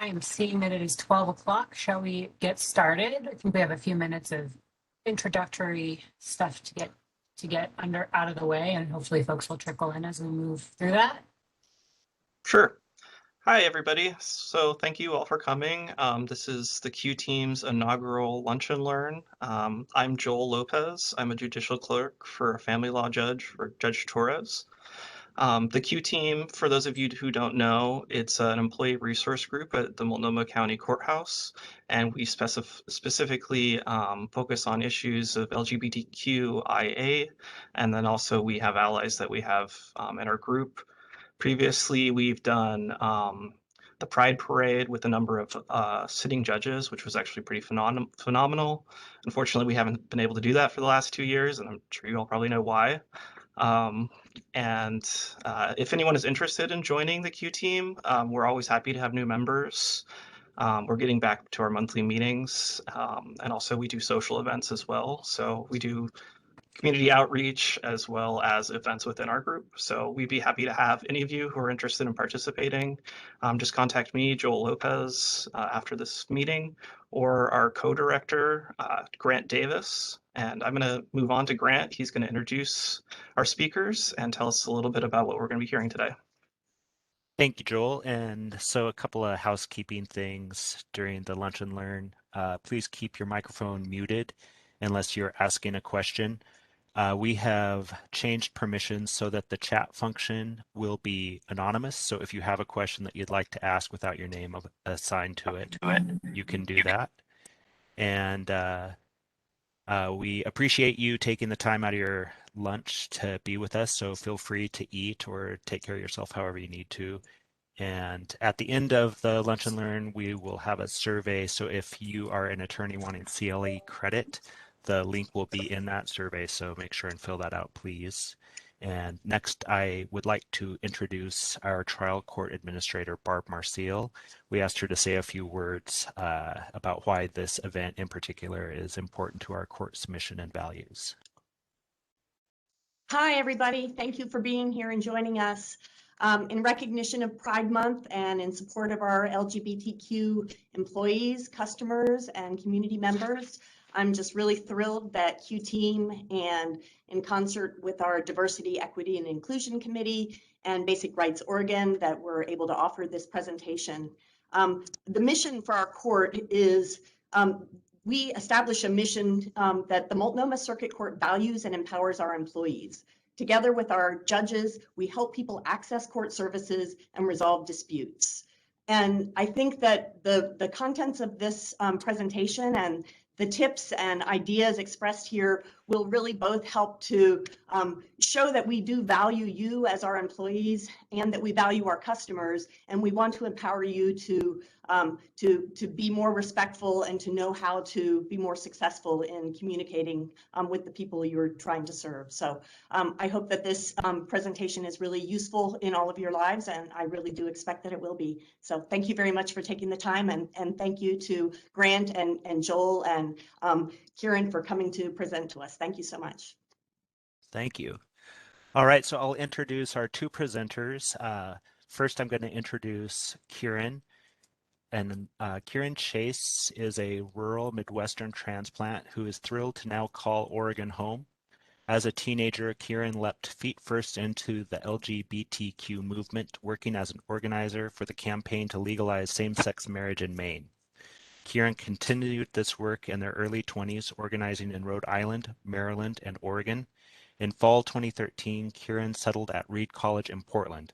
I'm seeing that it is 12 o'clock. Shall we get started? I think we have a few minutes of introductory stuff to get out of the way, and hopefully folks will trickle in as we move through that. Sure. Hi, everybody. So thank you all for coming. This is the Q Team's inaugural Lunch and Learn. I'm Joel Lopez. I'm a judicial clerk for a family law judge for Judge Torres. The Q Team, for those of you who don't know, it's an employee resource group at the Multnomah County Courthouse, and we specifically focus on issues of LGBTQIA, and then also we have allies that we have in our group. Previously, we've done the Pride Parade with a number of sitting judges, which was actually pretty phenomenal. Unfortunately, we haven't been able to do that for the last 2 years, and I'm sure you all probably know why. If anyone is interested in joining the Q Team, we're always happy to have new members. We're getting back to our monthly meetings, and also we do social events as well. So we do community outreach as well as events within our group. So we'd be happy to have any of you who are interested in participating. Just contact me, Joel Lopez, after this meeting, or our co-director, Grant Davis. And I'm going to move on to Grant. He's going to introduce our speakers and tell us a little bit about what we're going to be hearing today. Thank you, Joel. And so a couple of housekeeping things during the Lunch and Learn. Please keep your microphone muted unless you're asking a question. We have changed permissions so that the chat function will be anonymous. So if you have a question that you'd like to ask without your name assigned to it, you can do that. And we appreciate you taking the time out of your lunch to be with us. So feel free to eat or take care of yourself however you need to. And at the end of the Lunch and Learn, we will have a survey. So if you are an attorney wanting CLE credit, the link will be in that survey, so make sure and fill that out, please. And next, I would like to introduce our trial court administrator, Barb Marcille. We asked her to say a few words about why this event in particular is important to our court's mission and values. Hi, everybody. Thank you for being here and joining us. In recognition of Pride Month and in support of our LGBTQ employees, customers, and community members, I'm just really thrilled that Q Team and in concert with our Diversity, Equity, and Inclusion Committee and Basic Rights Oregon that we're able to offer this presentation. The mission for our court is we establish a mission that the Multnomah Circuit Court values and empowers our employees. Together with our judges, we help people access court services and resolve disputes. And I think that the contents of this presentation and the tips and ideas expressed here will really both help to show that we do value you as our employees and that we value our customers, and we want to empower you to be more respectful and to know how to be more successful in communicating with the people you're trying to serve. So I hope that this presentation is really useful in all of your lives, and I really do expect that it will be. So thank you very much for taking the time, and thank you to Grant and Joel and Kieran for coming to present to us. Thank you so much. Thank you. All right, so I'll introduce our two presenters. First, I'm going to introduce Kieran. And Kieran Chase is a rural Midwestern transplant who is thrilled to now call Oregon home. As a teenager, Kieran leapt feet first into the LGBTQ movement, working as an organizer for the campaign to legalize same-sex marriage in Maine. Kieran continued this work in their early 20s, organizing in Rhode Island, Maryland, and Oregon. In fall 2013, Kieran settled at Reed College in Portland.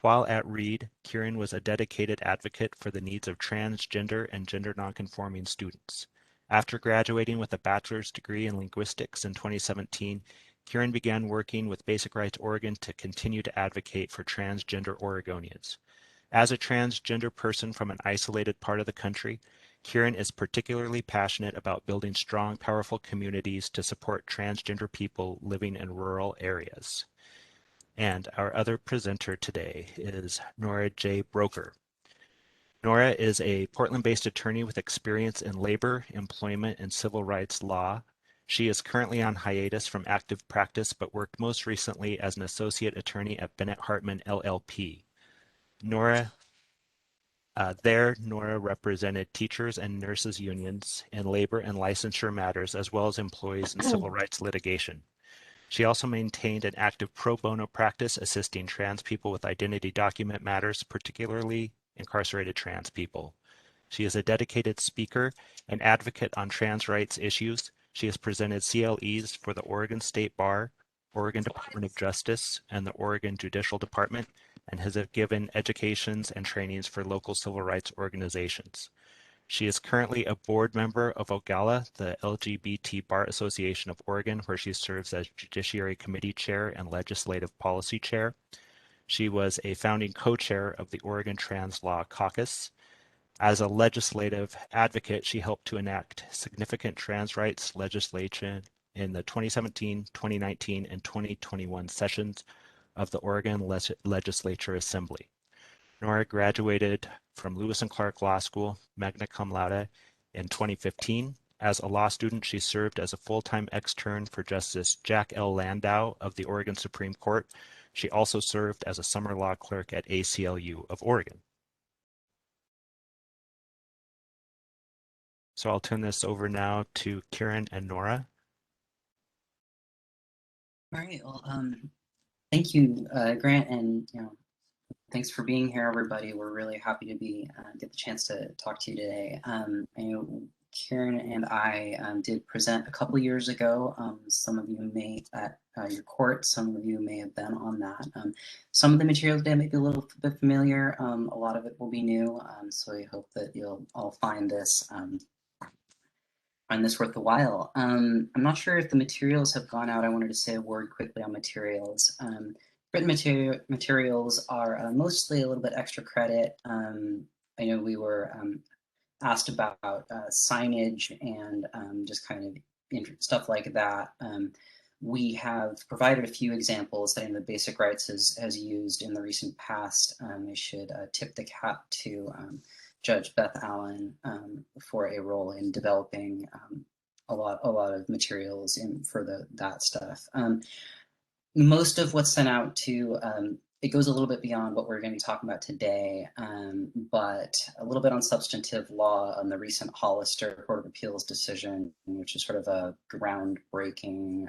While at Reed, Kieran was a dedicated advocate for the needs of transgender and gender nonconforming students. After graduating with a bachelor's degree in linguistics in 2017, Kieran began working with Basic Rights Oregon to continue to advocate for transgender Oregonians. As a transgender person from an isolated part of the country, Kieran is particularly passionate about building strong, powerful communities to support transgender people living in rural areas. And our other presenter today is Nora J. Broker. Nora is a Portland-based attorney with experience in labor, employment, and civil rights law. She is currently on hiatus from active practice, but worked most recently as an associate attorney at Bennett Hartman LLP. Nora There, Nora represented teachers and nurses unions in labor and licensure matters, as well as employees in civil rights litigation. She also maintained an active pro bono practice assisting trans people with identity document matters, particularly incarcerated trans people. She is a dedicated speaker and advocate on trans rights issues. She has presented CLEs for the Oregon State Bar, Oregon Department of Justice, and the Oregon Judicial Department, and has given educations and trainings for local civil rights organizations. She is currently a board member of OGALA, the LGBT Bar Association of Oregon, where she serves as Judiciary Committee Chair and Legislative Policy Chair. She was a founding co-chair of the Oregon Trans Law Caucus. As a legislative advocate, she helped to enact significant trans rights legislation in the 2017, 2019, and 2021 sessions of the Oregon Legislature Assembly. Nora graduated from Lewis and Clark Law School, magna cum laude, in 2015. As a law student, she served as a full-time extern for Justice Jack L. Landau of the Oregon Supreme Court. She also served as a summer law clerk at ACLU of Oregon. So I'll turn this over now to Kieran and Nora. All right. Well, thank you, Grant, and thanks for being here, everybody. We're really happy to get the chance to talk to you today. I know Kieran and I did present a couple years ago. Some of you may at your court, some of you may have been on that. Some of the materials today may be a little bit familiar. A lot of it will be new. So I hope that you'll all find this worth the while. I'm not sure if the materials have gone out. I wanted to say a word quickly on materials. Written materials are mostly a little bit extra credit. I know we were asked about signage and just kind of stuff like that. We have provided a few examples that the Basic Rights has used in the recent past. I should tip the cap to Judge Beth Allen for a role in developing a lot of materials for that stuff. Most of what's sent out to it goes a little bit beyond what we're going to be talking about today, but a little bit on substantive law on the recent Hollister Court of Appeals decision, which is sort of a groundbreaking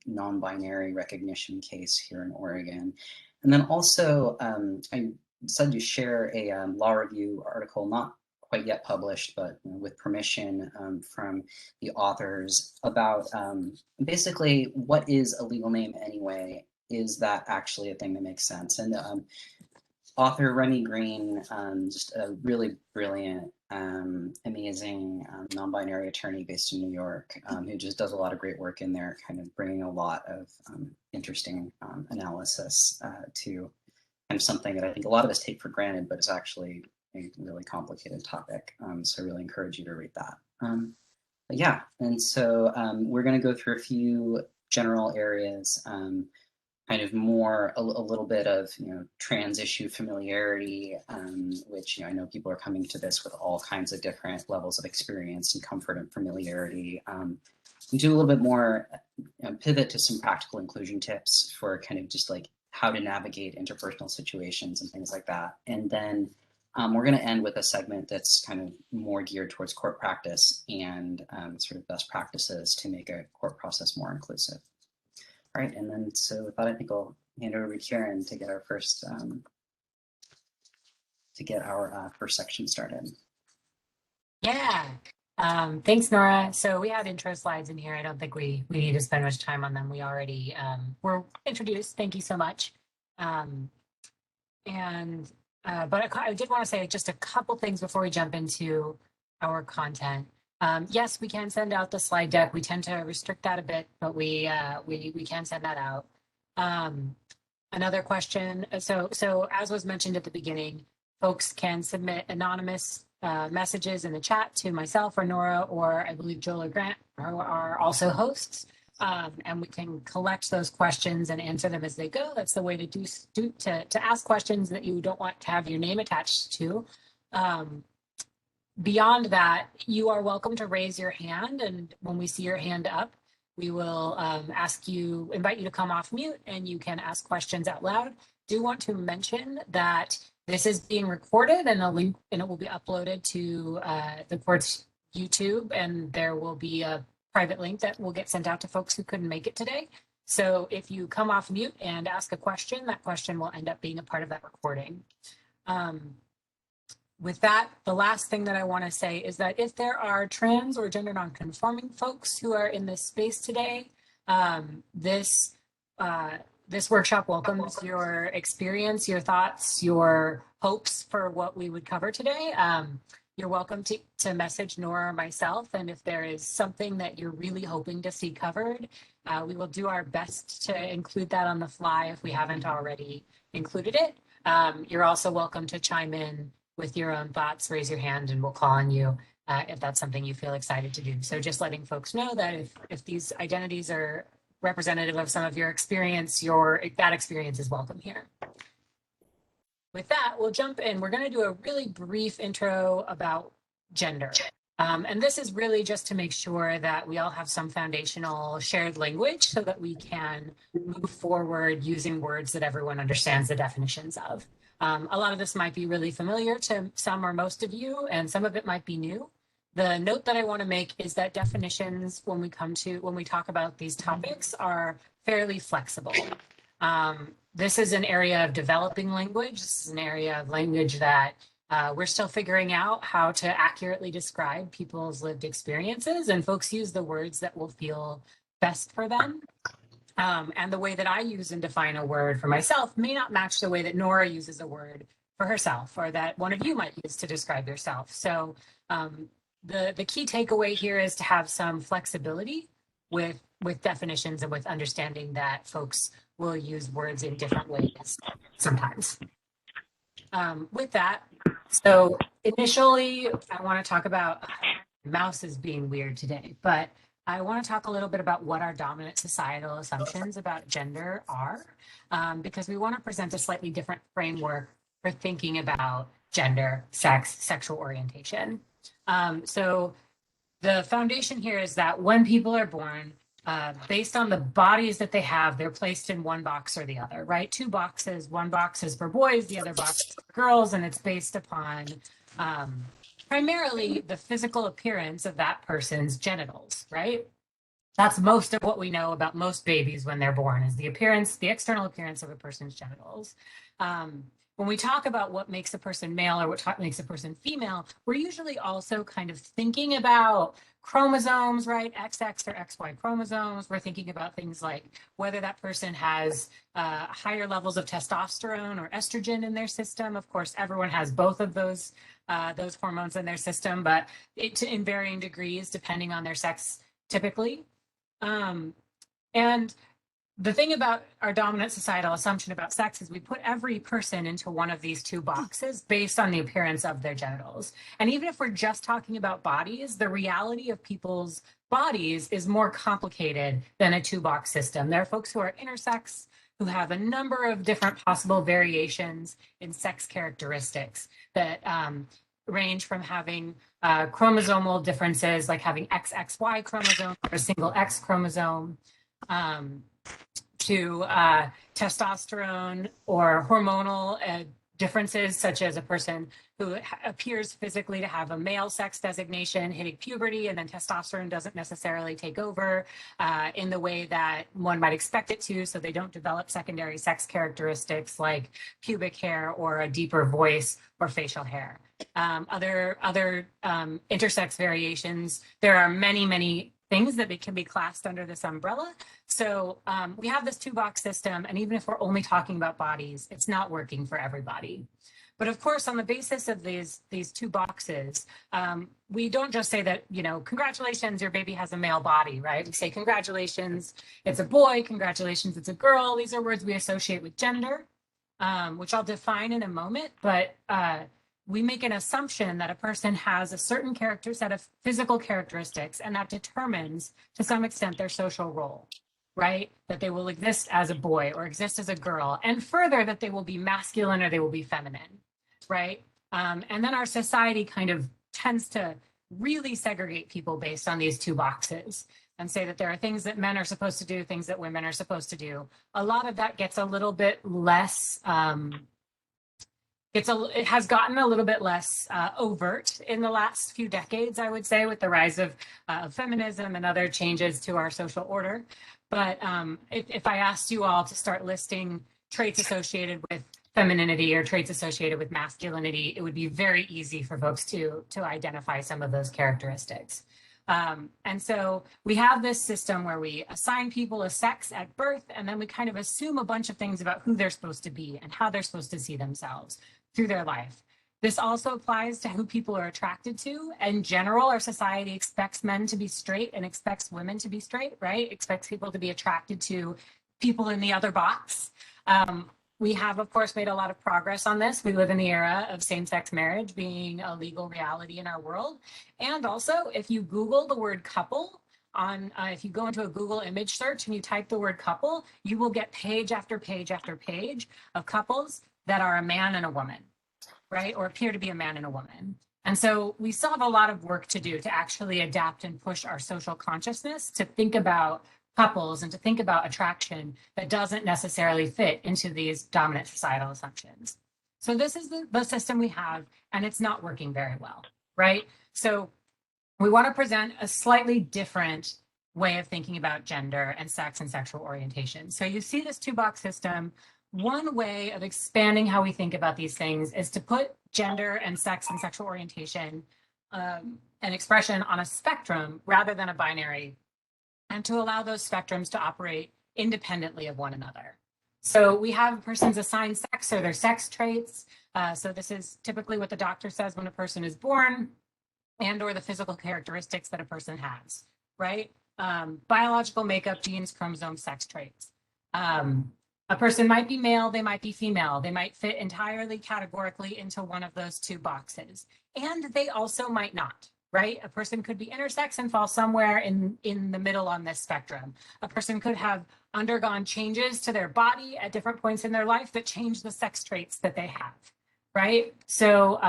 non-binary recognition case here in Oregon. And then also I decided to share a law review article, not quite yet published, but with permission from the authors about basically what is a legal name anyway? Is that actually a thing that makes sense? And author Remy Green, just a really brilliant, amazing non-binary attorney based in New York, who just does a lot of great work in there, kind of bringing a lot of interesting analysis to kind of something that I think a lot of us take for granted, but is actually a really complicated topic. So I really encourage you to read that. But yeah, and so we're going to go through a few general areas, kind of more a little bit of trans issue familiarity, which I know people are coming to this with all kinds of different levels of experience and comfort and familiarity. We do a little bit more pivot to some practical inclusion tips for kind of just like how to navigate interpersonal situations and things like that. And then we're going to end with a segment that's kind of more geared towards court practice and sort of best practices to make a court process more inclusive. All right, and then so with that, I think I'll hand over to Kieran to get our first section started. Yeah. Thanks, Nora. So we have intro slides in here. I don't think we need to spend much time on them. We already were introduced. Thank you so much. But I did want to say just a couple things before we jump into our content. Yes, we can send out the slide deck. We tend to restrict that a bit, but we can send that out. Another question. So as was mentioned at the beginning, folks can submit anonymous messages in the chat to myself or Nora, or I believe Joel or Grant are also hosts. And we can collect those questions and answer them as they go. That's the way to ask questions that you don't want to have your name attached to. Beyond that, you are welcome to raise your hand, and when we see your hand up, we will invite you to come off mute and you can ask questions out loud. Do want to mention that this is being recorded and it will be uploaded to the court's YouTube, and there will be a private link that will get sent out to folks who couldn't make it today. So if you come off mute and ask a question, that question will end up being a part of that recording. With that, the last thing that I want to say is that if there are trans or gender non-conforming folks who are in this space today, this workshop welcomes your experience, your thoughts, your hopes for what we would cover today. You're welcome to message Nora or myself, and if there is something that you're really hoping to see covered, we will do our best to include that on the fly if we haven't already included it. You're also welcome to chime in with your own thoughts, raise your hand, and we'll call on you if that's something you feel excited to do. So just letting folks know that if these identities are representative of some of your experience, that experience is welcome here. With that, we'll jump in. We're going to do a really brief intro about gender. And this is really just to make sure that we all have some foundational shared language so that we can move forward using words that everyone understands the definitions of. A lot of this might be really familiar to some or most of you, and some of it might be new. The note that I want to make is that definitions, when we talk about these topics, are fairly flexible. This is an area of developing language. This is an area of language that we're still figuring out how to accurately describe people's lived experiences, and folks use the words that will feel best for them. And the way that I use and define a word for myself may not match the way that Nora uses a word for herself, or that one of you might use to describe yourself. So the key takeaway here is to have some flexibility with definitions and with understanding that folks will use words in different ways sometimes. With that, so initially I want to talk about, mouse is being weird today, but I want to talk a little bit about what our dominant societal assumptions about gender are, because we want to present a slightly different framework for thinking about gender, sex, sexual orientation. So the foundation here is that when people are born, based on the bodies that they have, they're placed in one box or the other, right? Two boxes, one box is for boys, the other box is for girls, and it's based upon primarily the physical appearance of that person's genitals, right? That's most of what we know about most babies when they're born, is the external appearance of a person's genitals. When we talk about what makes a person male or what makes a person female, we're usually also kind of thinking about chromosomes, right? XX or XY chromosomes. We're thinking about things like whether that person has higher levels of testosterone or estrogen in their system. Of course, everyone has both of those hormones in their system, but in varying degrees depending on their sex, typically. And the thing about our dominant societal assumption about sex is we put every person into one of these two boxes based on the appearance of their genitals. And even if we're just talking about bodies, the reality of people's bodies is more complicated than a two-box system. There are folks who are intersex, who have a number of different possible variations in sex characteristics that range from having chromosomal differences, like having XXY chromosome or a single X chromosome, to testosterone or hormonal differences, such as a person who appears physically to have a male sex designation hitting puberty, and then testosterone doesn't necessarily take over in the way that one might expect it to, so they don't develop secondary sex characteristics like pubic hair or a deeper voice or facial hair. Other intersex variations, there are many things that can be classed under this umbrella. So we have this two-box system, and even if we're only talking about bodies, it's not working for everybody. But of course, on the basis of these two boxes, we don't just say that, congratulations, your baby has a male body, right? We say, congratulations, it's a boy, congratulations, it's a girl. These are words we associate with gender, which I'll define in a moment, but we make an assumption that a person has a certain set of physical characteristics, and that determines, to some extent, their social role, right? That they will exist as a boy or exist as a girl, and further, that they will be masculine or they will be feminine, right? And then our society kind of tends to really segregate people based on these two boxes. and say that there are things that men are supposed to do, things that women are supposed to do, a lot of that gets a little bit less, it has gotten a little bit less overt in the last few decades, I would say, with the rise of feminism and other changes to our social order. But if I asked you all to start listing traits associated with femininity or traits associated with masculinity, it would be very easy for folks to identify some of those characteristics. And so we have this system where we assign people a sex at birth, and then we kind of assume a bunch of things about who they're supposed to be and how they're supposed to see themselves through their life. This also applies to who people are attracted to. In general, our society expects men to be straight and expects women to be straight, right? Expects people to be attracted to people in the other box. We have, of course, made a lot of progress on this. We live in the era of same-sex marriage being a legal reality in our world. And also, if you Google the word couple, if you go into a Google image search and you type the word couple, you will get page after page after page of couples that are a man and a woman, right? Or appear to be a man and a woman. And so we still have a lot of work to do to actually adapt and push our social consciousness to think about couples and to think about attraction that doesn't necessarily fit into these dominant societal assumptions. So this is the system we have, and it's not working very well, right? So we want to present a slightly different way of thinking about gender and sex and sexual orientation. So you see this two-box system. One way of expanding how we think about these things is to put gender and sex and sexual orientation and expression on a spectrum rather than a binary, and to allow those spectrums to operate independently of one another. So we have a person's assigned sex or their sex traits. So this is typically what the doctor says when a person is born, and or the physical characteristics that a person has, right? Biological makeup, genes, chromosomes, sex traits. A person might be male, they might be female, they might fit entirely categorically into one of those two boxes. And they also might not, right? A person could be intersex and fall somewhere in the middle on this spectrum. A person could have undergone changes to their body at different points in their life that change the sex traits that they have, right? So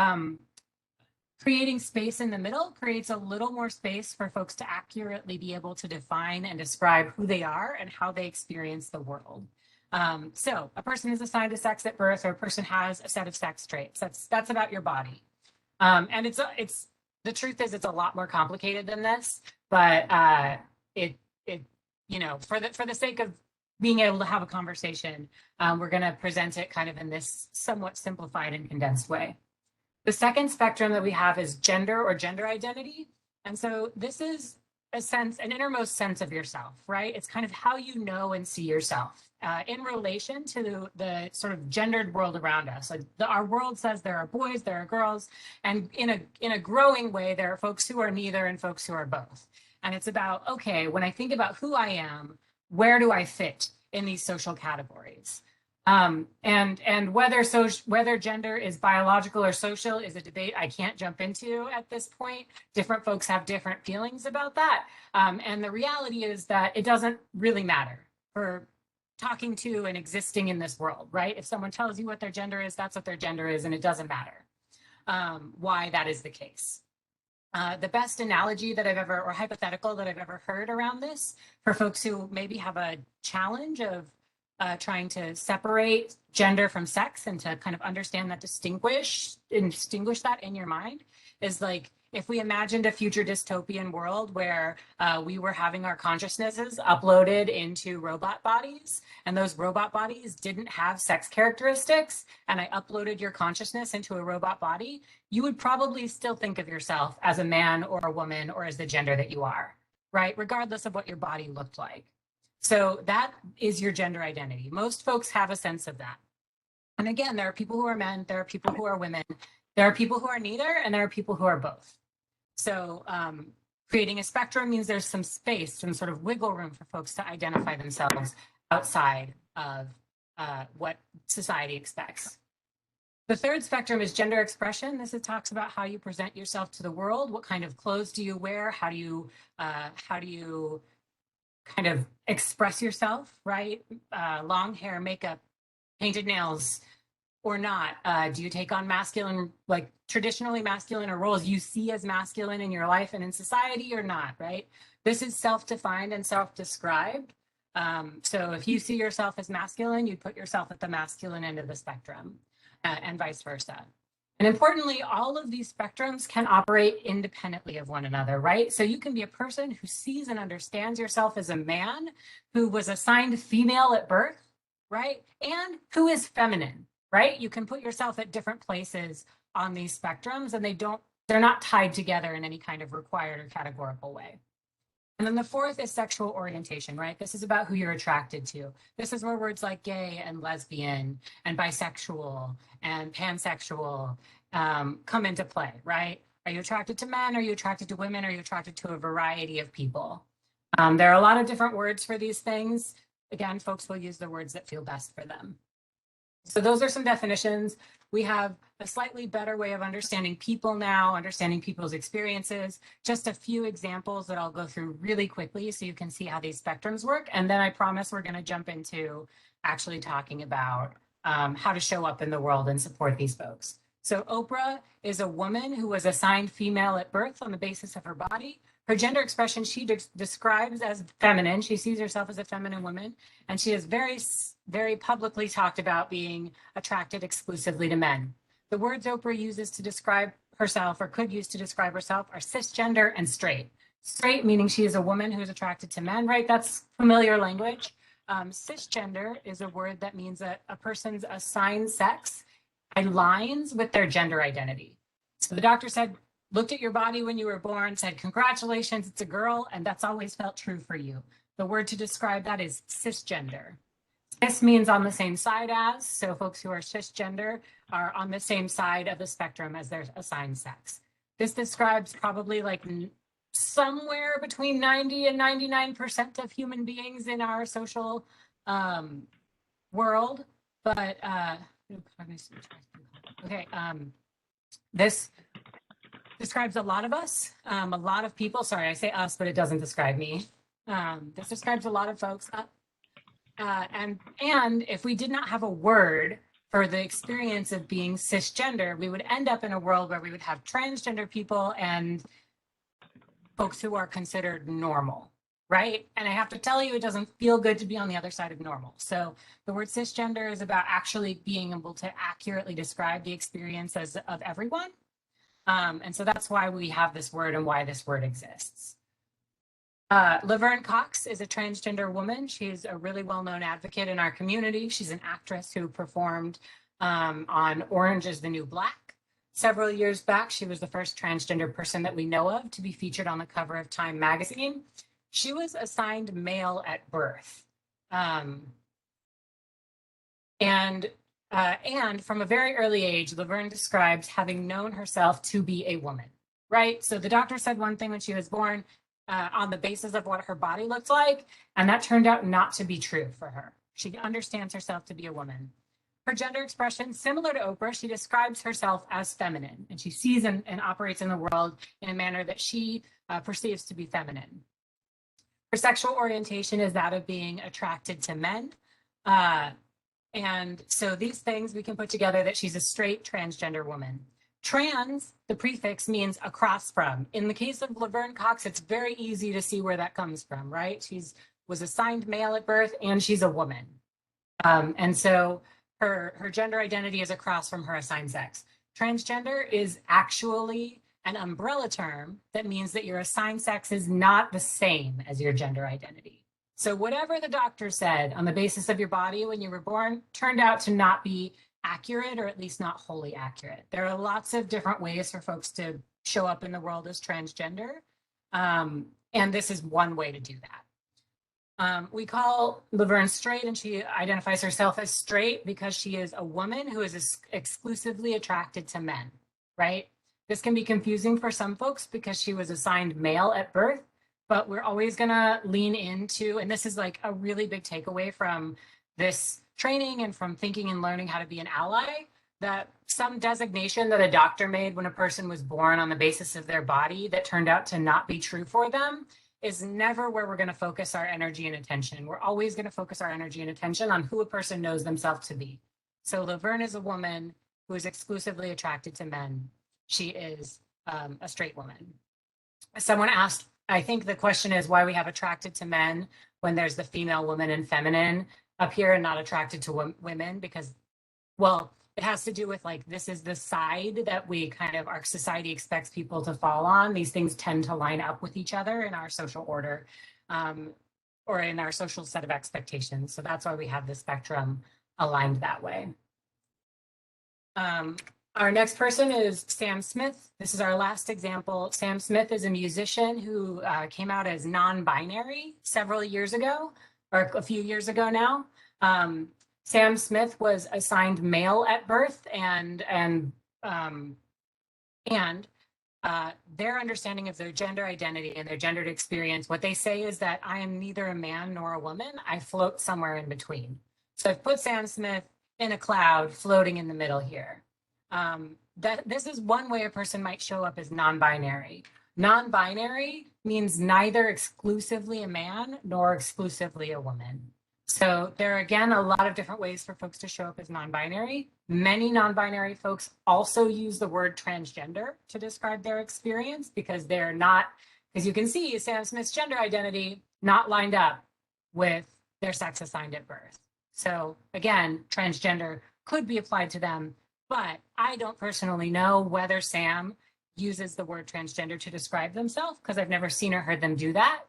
creating space in the middle creates a little more space for folks to accurately be able to define and describe who they are and how they experience the world. So a person is assigned a sex at birth, or a person has a set of sex traits. That's about your body. And it's the truth is it's a lot more complicated than this, but for the sake of being able to have a conversation, we're going to present it kind of in this somewhat simplified and condensed way. The second spectrum that we have is gender or gender identity. And so this is an innermost sense of yourself, right? It's kind of how you know and see yourself in relation to the sort of gendered world around us. Like our world says there are boys, there are girls, and in a growing way, there are folks who are neither and folks who are both. And it's about, okay, when I think about who I am, where do I fit in these social categories? And whether gender is biological or social is a debate I can't jump into at this point. Different folks have different feelings about that. And the reality is that it doesn't really matter for talking to and existing in this world, right? If someone tells you what their gender is, that's what their gender is, and it doesn't matter why that is the case. The best analogy that I've ever, or hypothetical that I've ever heard around this for folks who maybe have a challenge of trying to separate gender from sex and to kind of understand that, distinguish that in your mind, is like if we imagined a future dystopian world where we were having our consciousnesses uploaded into robot bodies, and those robot bodies didn't have sex characteristics, and I uploaded your consciousness into a robot body, you would probably still think of yourself as a man or a woman or as the gender that you are, right? Regardless of what your body looked like. So that is your gender identity. Most folks have a sense of that. And again, there are people who are men, there are people who are women, there are people who are neither, and there are people who are both. So creating a spectrum means there's some space, some sort of wiggle room for folks to identify themselves outside of what society expects. The third spectrum is gender expression. This talks about how you present yourself to the world. What kind of clothes do you wear? How do you kind of express yourself, right? Long hair, makeup, painted nails, or not? Do you take on masculine, like traditionally masculine, or roles you see as masculine in your life and in society, or not, right? This is self-defined and self-described. So if you see yourself as masculine, you put yourself at the masculine end of the spectrum, and vice versa. And importantly, all of these spectrums can operate independently of one another, right? So you can be a person who sees and understands yourself as a man who was assigned female at birth, right? And who is feminine, right? You can put yourself at different places on these spectrums, and they're not tied together in any kind of required or categorical way. And then the fourth is sexual orientation, right? This is about who you're attracted to. This is where words like gay and lesbian and bisexual and pansexual come into play, right? Are you attracted to men? Are you attracted to women? Are you attracted to a variety of people? There are a lot of different words for these things. Again, folks will use the words that feel best for them. So those are some definitions. We have a slightly better way of understanding people now, understanding people's experiences. Just a few examples that I'll go through really quickly so you can see how these spectrums work. And then I promise we're going to jump into actually talking about how to show up in the world and support these folks. So Oprah is a woman who was assigned female at birth on the basis of her body. Her gender expression she describes as feminine. She sees herself as a feminine woman, and she has very publicly talked about being attracted exclusively to men. The words Oprah uses to describe herself, or could use to describe herself, are cisgender and straight. Straight meaning she is a woman who is attracted to men, right? That's familiar language. Cisgender is a word that means that a person's assigned sex aligns with their gender identity. So the doctor looked at your body when you were born, said, congratulations, it's a girl, and that's always felt true for you. The word to describe that is cisgender. Cis means on the same side as, so folks who are cisgender are on the same side of the spectrum as their assigned sex. This describes probably like somewhere between 90 and 99% of human beings in our social world, but okay, this describes a lot of us, a lot of people. Sorry, I say us, but it doesn't describe me. This describes a lot of folks. And if we did not have a word for the experience of being cisgender, we would end up in a world where we would have transgender people and folks who are considered normal, right? And I have to tell you, it doesn't feel good to be on the other side of normal. So the word cisgender is about actually being able to accurately describe the experiences of everyone. And so that's why we have this word and why this word exists. Laverne Cox is a transgender woman. She's a really well-known advocate in our community. She's an actress who performed on Orange is the New Black. Several years back, she was the first transgender person that we know of to be featured on the cover of Time magazine. She was assigned male at birth. And from a very early age, Laverne describes having known herself to be a woman, right? So the doctor said one thing when she was born on the basis of what her body looked like, and that turned out not to be true for her. She understands herself to be a woman. Her gender expression, similar to Oprah, she describes herself as feminine, and she sees and operates in the world in a manner that she perceives to be feminine. Her sexual orientation is that of being attracted to men. And so these things we can put together that she's a straight transgender woman. Trans, the prefix, means across from. In the case of Laverne Cox, it's very easy to see where that comes from, right? Was assigned male at birth, and she's a woman. And so her gender identity is across from her assigned sex. Transgender is actually an umbrella term that means that your assigned sex is not the same as your gender identity. So whatever the doctor said on the basis of your body when you were born turned out to not be accurate, or at least not wholly accurate. There are lots of different ways for folks to show up in the world as transgender. And this is one way to do that. We call Laverne straight, and she identifies herself as straight because she is a woman who is exclusively attracted to men, right? This can be confusing for some folks because she was assigned male at birth, but we're always gonna lean into, and this is like a really big takeaway from this training and from thinking and learning how to be an ally, that some designation that a doctor made when a person was born on the basis of their body that turned out to not be true for them is never where we're going to focus our energy and attention. We're always going to focus our energy and attention on who a person knows themselves to be. So Laverne is a woman who is exclusively attracted to men. She is a straight woman. Someone asked I think the question is why we have attracted to men when there's the female, woman, and feminine up here and not attracted to women, because, well, it has to do with like, this is the side that we kind of, our society expects people to fall on. These things tend to line up with each other in our social order, or in our social set of expectations. So that's why we have the spectrum aligned that way. Our next person is Sam Smith. This is our last example. Sam Smith is a musician who came out as non-binary several years ago, or a few years ago now. Sam Smith was assigned male at birth, and their understanding of their gender identity and their gendered experience, what they say is that I am neither a man nor a woman. I float somewhere in between. So I've put Sam Smith in a cloud floating in the middle here. This is one way a person might show up as non-binary. Non-binary means neither exclusively a man nor exclusively a woman. So there are, again, a lot of different ways for folks to show up as non-binary. Many non-binary folks also use the word transgender to describe their experience, because they're not, as you can see, Sam Smith's gender identity not lined up with their sex assigned at birth. So again, transgender could be applied to them, but I don't personally know whether Sam uses the word transgender to describe themselves, because I've never seen or heard them do that.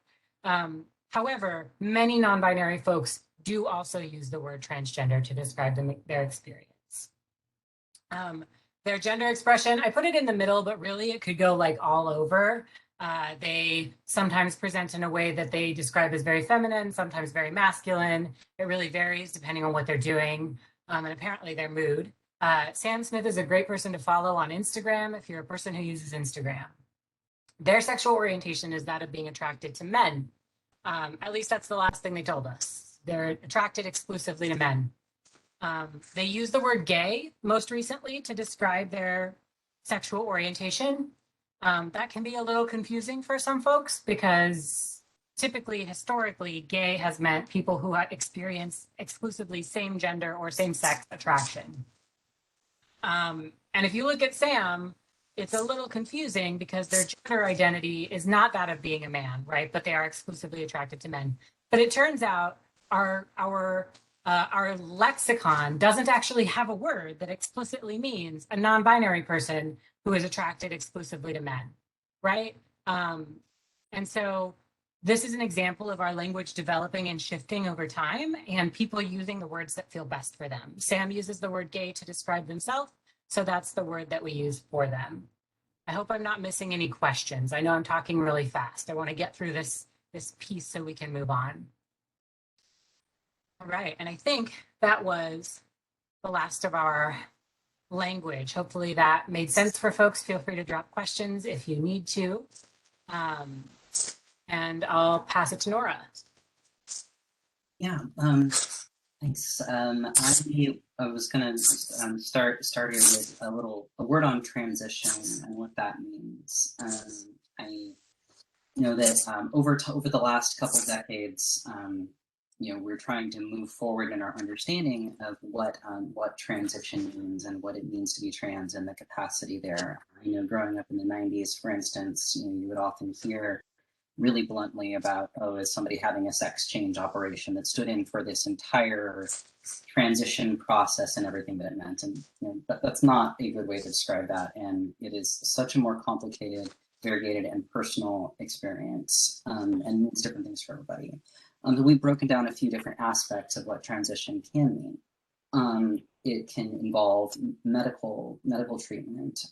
However, many non-binary folks do also use the word transgender to describe their experience. Their gender expression, I put it in the middle, but really it could go like all over. They sometimes present in a way that they describe as very feminine, sometimes very masculine. It really varies depending on what they're doing, and apparently their mood. Sam Smith is a great person to follow on Instagram if you're a person who uses Instagram. Their sexual orientation is that of being attracted to men. At least that's the last thing they told us. They're attracted exclusively to men. They use the word gay most recently to describe their sexual orientation. That can be a little confusing for some folks, because typically, historically, gay has meant people who experience exclusively same gender or same sex attraction. And if you look at Sam, it's a little confusing because their gender identity is not that of being a man, right? But they are exclusively attracted to men. But it turns out our lexicon doesn't actually have a word that explicitly means a non-binary person who is attracted exclusively to men, right? And so this is an example of our language developing and shifting over time, and people using the words that feel best for them. Sam uses the word gay to describe themselves, so that's the word that we use for them. I hope I'm not missing any questions. I know I'm talking really fast. I want to get through this piece so we can move on. All right, and I think that was the last of our language. Hopefully that made sense for folks. Feel free to drop questions if you need to. And I'll pass it to Nora. Yeah, thanks. I was gonna start here with a word on transition and what that means. I know that over the last couple decades, we're trying to move forward in our understanding of what transition means and what it means to be trans and the capacity there. Growing up in the 90s, for instance, you would often hear really bluntly about, oh, is somebody having a sex change operation that stood in for this entire transition process and everything that it meant. And that's not a good way to describe that. And it is such a more complicated, variegated, and personal experience, and means different things for everybody. We've broken down a few different aspects of what transition can mean. It can involve medical treatment,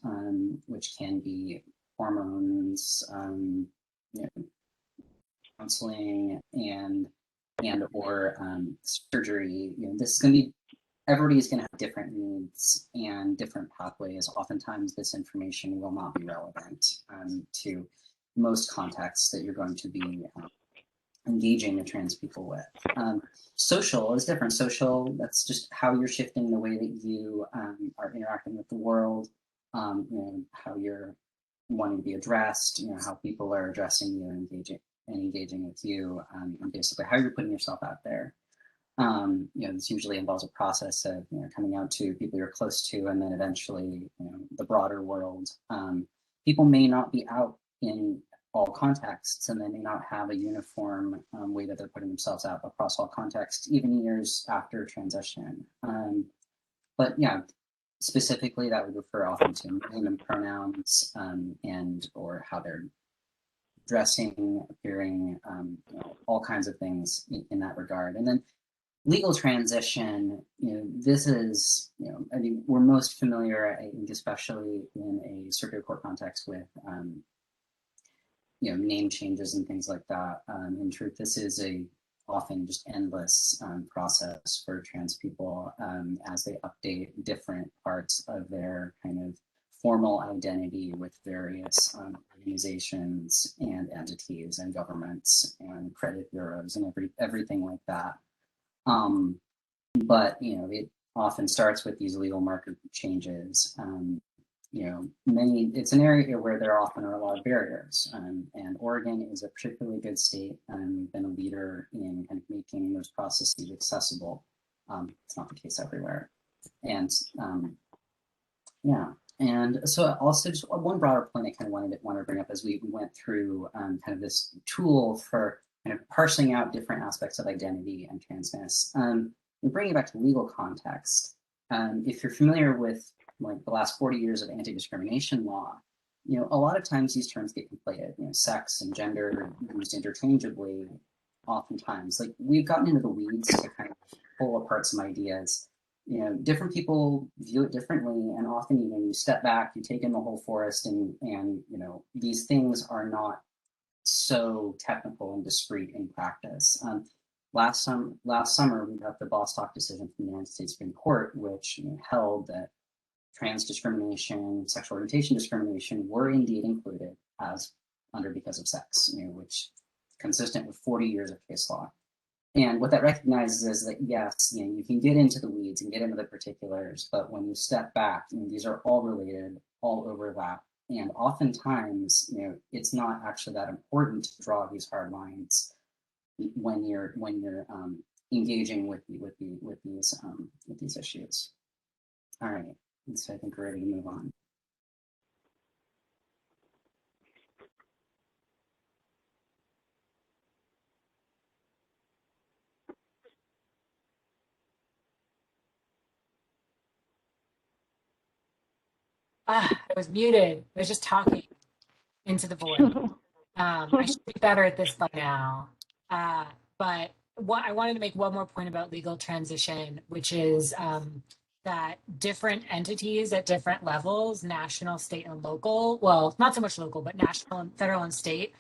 which can be hormones, counseling, and or surgery. This is going to be, everybody is going to have different needs and different pathways. Oftentimes this information will not be relevant to most contexts that you're going to be engaging the trans people with. Social is different. Social, that's just how you're shifting the way that you are interacting with the world, how you're wanting to be addressed, how people are addressing you and engaging with you, and basically how you're putting yourself out there. This usually involves a process of coming out to people you're close to, and then eventually the broader world. People may not be out in all contexts, and they may not have a uniform way that they're putting themselves out across all contexts, even years after transition. But yeah, specifically that would refer often to name and pronouns, and or how they're dressing, appearing, you know, all kinds of things in that regard. And then legal transition, you know, this is, you know, I mean, we're most familiar, I think, especially in a circuit court context with, you know, name changes and things like that. In truth, this is a often just endless process for trans people as they update different parts of their kind of formal identity with various organizations and entities and governments and credit bureaus and everything like that. But you know, it often starts with these legal marker changes. You know, it's an area where there often are a lot of barriers, and Oregon is a particularly good state and been a leader in kind of making those processes accessible. It's not the case everywhere, and yeah. And so also just one broader point I kind of wanted to bring up as we went through kind of this tool for kind of parsing out different aspects of identity and transness. And bringing it back to legal context, if you're familiar with like the last 40 years of anti-discrimination law, you know, a lot of times these terms get conflated, you know, sex and gender used interchangeably oftentimes. Like we've gotten into the weeds to kind of pull apart some ideas. You know, different people view it differently, and often even you step back, you take in the whole forest, and you know, these things are not so technical and discrete in practice. Last summer, we got the Bostock decision from the United States Supreme Court, which, you know, held that trans discrimination, sexual orientation discrimination were indeed included as under because of sex, you know, which consistent with 40 years of case law. And what that recognizes is that, yes, you know, you can get into the weeds and get into the particulars, but when you step back, you know, these are all related, all overlap. And oftentimes, you know, it's not actually that important to draw these hard lines when you're engaging with these issues. All right, and so I think we're ready to move on. I was muted. I was just talking into the void. I should be better at this by now. But what I wanted to make one more point about legal transition, which is that different entities at different levels, national, state, and local, well, not so much local, but national and federal and state,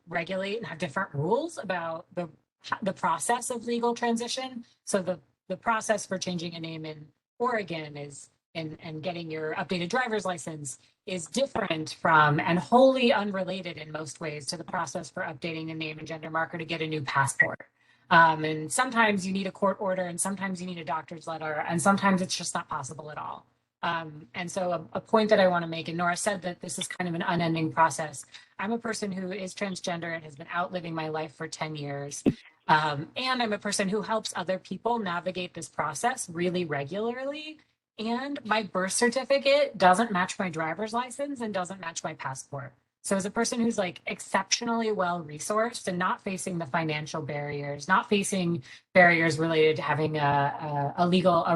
regulate and have different rules about the process of legal transition. So the process for changing a name in Oregon is and getting your updated driver's license is different from and wholly unrelated in most ways to the process for updating a name and gender marker to get a new passport. And sometimes you need a court order, and sometimes you need a doctor's letter, and sometimes it's just not possible at all. And so a point that I want to make, and Nora said that this is kind of an unending process. I'm a person who is transgender and has been out living my life for 10 years. And I'm a person who helps other people navigate this process really regularly. And my birth certificate doesn't match my driver's license and doesn't match my passport. So as a person who's like exceptionally well resourced and not facing the financial barriers, not facing barriers related to having a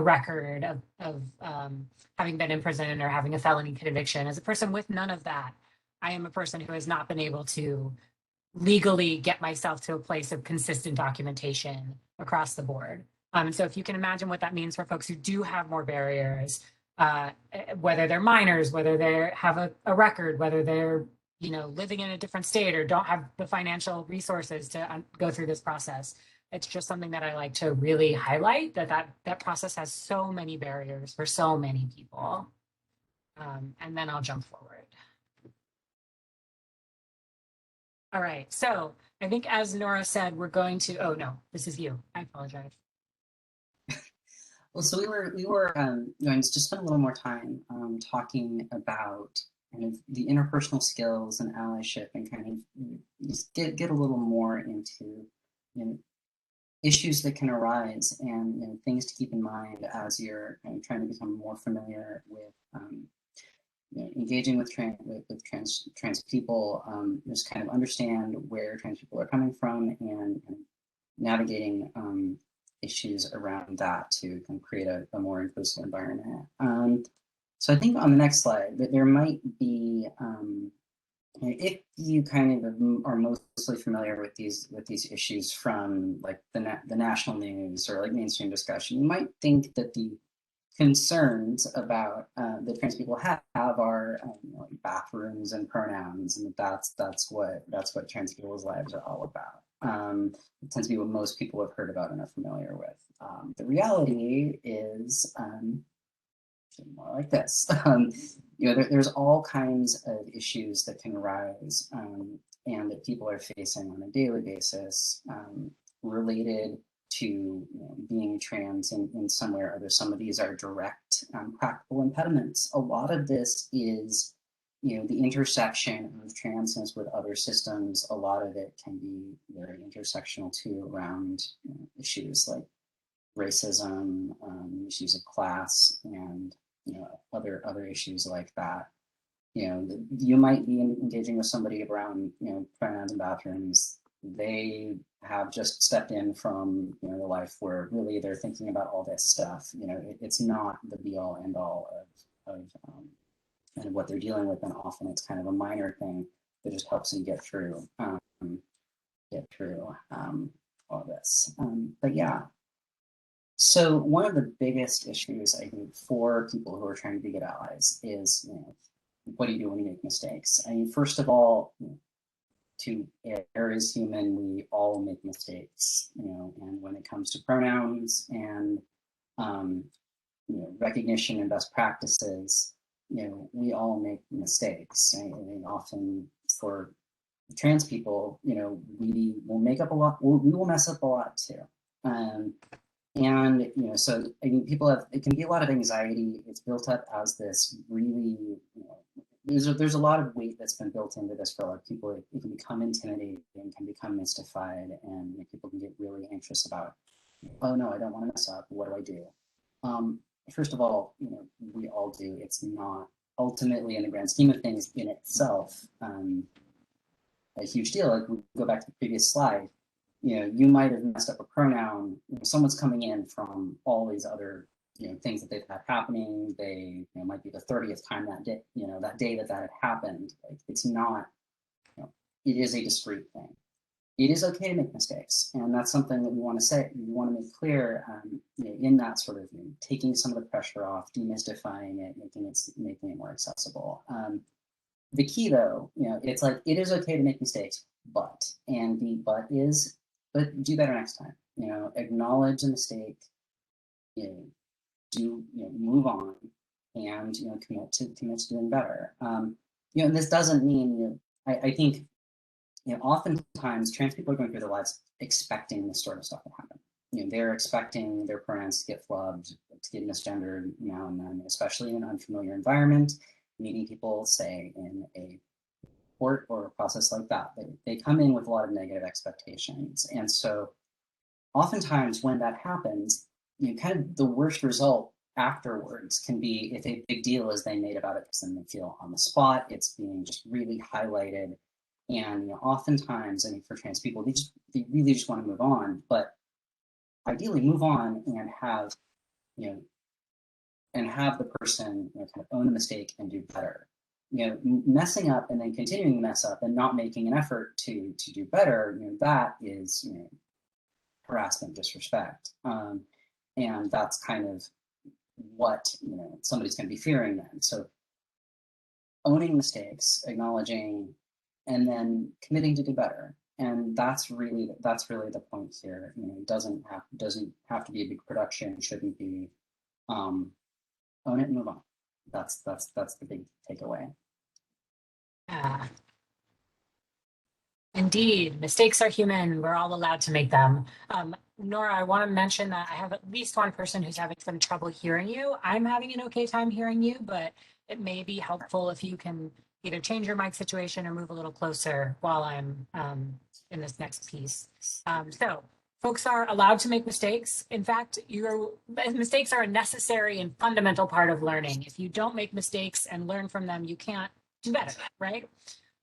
record of having been in prison or having a felony conviction, as a person with none of that, I am a person who has not been able to legally get myself to a place of consistent documentation across the board. And so if you can imagine what that means for folks who do have more barriers, whether they're minors, whether they have a record, whether they're, you know, living in a different state or don't have the financial resources to go through this process, it's just something that I like to really highlight, that process has so many barriers for so many people. And then I'll jump forward. All right, so I think as Nora said, we're going to, oh no, this is you, I apologize. Well, so we were going to just spend a little more time talking about kind of the interpersonal skills and allyship, and kind of just get a little more into, you know, issues that can arise and, you know, things to keep in mind as you're kind of trying to become more familiar with engaging with trans people, just kind of understand where trans people are coming from and navigating issues around that to kind of create a more inclusive environment. So I think on the next slide that there might be, if you kind of are mostly familiar with these issues from like the national news or like mainstream discussion, you might think that the concerns about that trans people have are like bathrooms and pronouns, and that's what trans people's lives are all about. It tends to be what most people have heard about and are familiar with. The reality is more like this. There's all kinds of issues that can arise and that people are facing on a daily basis related to being trans in some way or other. Some of these are direct practical impediments. A lot of this is the intersection of transness with other systems. A lot of it can be very intersectional too, around issues like racism, issues of class, and other issues like that. You might be engaging with somebody around pronouns and bathrooms. They have just stepped in from the life where really they're thinking about all this stuff. It's not the be all end all of kind of what they're dealing with, and often it's kind of a minor thing that just helps you get through all this. But yeah. So one of the biggest issues I think for people who are trying to be good allies is, what do you do when you make mistakes? I mean, first of all, to err is human. We all make mistakes, and when it comes to pronouns and recognition and best practices, we all make mistakes. I mean, often for trans people, we will make up a lot. We will mess up a lot too. And so I mean, it can be a lot of anxiety. It's built up as this really, there's a lot of weight that's been built into this for a lot of people. It can become intimidating, can become mystified, and people can get really anxious about, oh no, I don't want to mess up. What do I do? First of all, we all do. It's not ultimately, in the grand scheme of things, in itself, a huge deal. Like, we go back to the previous slide. You might have messed up a pronoun. Someone's coming in from all these other, things that they've had happening. They, might be the 30th time that day, that day that had happened. Like, it's not, it is a discrete thing. It is okay to make mistakes, and that's something that we want to say. We want to make clear, in that sort of taking some of the pressure off, demystifying it, making it more accessible. The key, though, it's like, it is okay to make mistakes, but do better next time. Acknowledge a mistake. Move on, and commit to doing better. And this doesn't mean I think oftentimes trans people are going through their lives expecting this sort of stuff to happen. They're expecting their pronouns to get flubbed, to get misgendered now and then, especially in an unfamiliar environment, meeting people, say, in a court or a process like that. They come in with a lot of negative expectations. And so oftentimes when that happens, kind of the worst result afterwards can be if a big deal is they made about it, because then they feel on the spot, it's being just really highlighted. And oftentimes, I mean, for trans people, they really just want to move on, but ideally move on and have, the person kind of own the mistake and do better. Messing up and then continuing to mess up and not making an effort to do better, that is harassment, disrespect, and that's kind of what somebody's going to be fearing then. So owning mistakes, acknowledging, and then committing to do better, and that's really the point here. It doesn't have to be a big production. Shouldn't be. Own it and move on. That's the big takeaway. Yeah. Indeed, mistakes are human. We're all allowed to make them. Nora, I want to mention that I have at least one person who's having some trouble hearing you. I'm having an okay time hearing you, but it may be helpful if you can either change your mic situation or move a little closer while I'm in this next piece. So folks are allowed to make mistakes. In fact, mistakes are a necessary and fundamental part of learning. If you don't make mistakes and learn from them, you can't do better, right?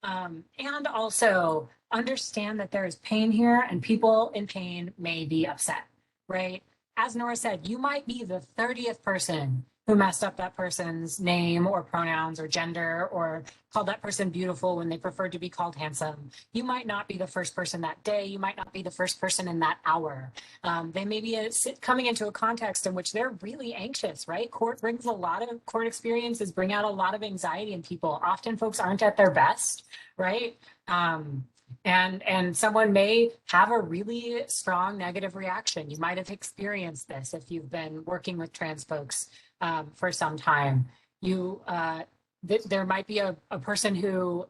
And also understand that there is pain here and people in pain may be upset, right? As Nora said, you might be the 30th person who messed up that person's name or pronouns or gender or called that person beautiful when they preferred to be called handsome. You might not be the first person that day. You might not be the first person in that hour. They may be coming into a context in which they're really anxious, right? Court experiences bring out a lot of anxiety in people. Often folks aren't at their best, right? And someone may have a really strong negative reaction. You might have experienced this if you've been working with trans folks for some time. There might be a person who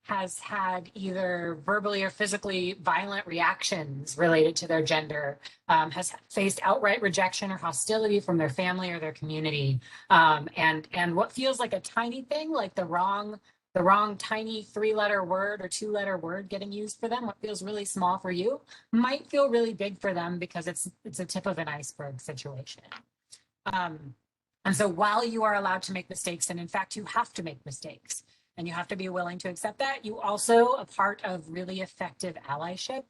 has had either verbally or physically violent reactions related to their gender, has faced outright rejection or hostility from their family or their community. And what feels like a tiny thing, like the wrong tiny 3-letter word or 2-letter word getting used for them, what feels really small for you might feel really big for them because it's a tip of an iceberg situation. And so while you are allowed to make mistakes, and in fact, you have to make mistakes, and you have to be willing to accept that, you also, a part of really effective allyship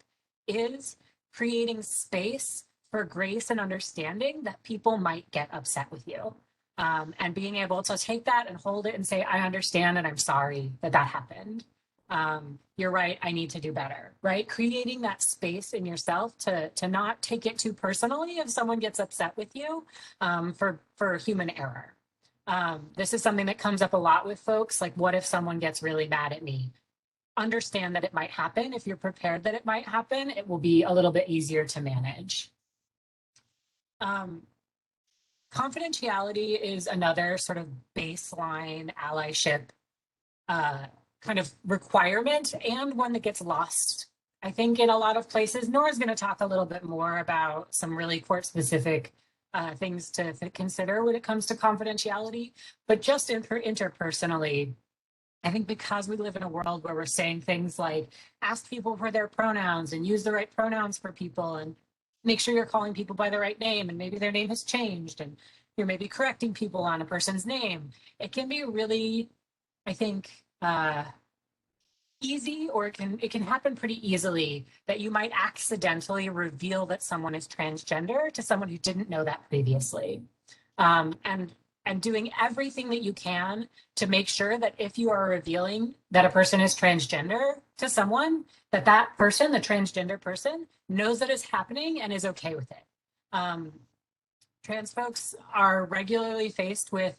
is creating space for grace and understanding that people might get upset with you. And being able to take that and hold it and say, I understand and I'm sorry that happened. You're right, I need to do better, right? Creating that space in yourself to not take it too personally if someone gets upset with you for human error. This is something that comes up a lot with folks, like what if someone gets really mad at me? Understand that it might happen. If you're prepared that it might happen, it will be a little bit easier to manage. Confidentiality is another sort of baseline allyship kind of requirement, and one that gets lost, I think, in a lot of places. Nora's going to talk a little bit more about some really court-specific things to consider when it comes to confidentiality. But just interpersonally, I think because we live in a world where we're saying things like ask people for their pronouns and use the right pronouns for people and make sure you're calling people by the right name and maybe their name has changed and you're maybe correcting people on a person's name, it can be really, I think, easy, or it can happen pretty easily that you might accidentally reveal that someone is transgender to someone who didn't know that previously. And doing everything that you can to make sure that if you are revealing that a person is transgender to someone, that person, the transgender person, knows that it's happening and is okay with it. Trans folks are regularly faced with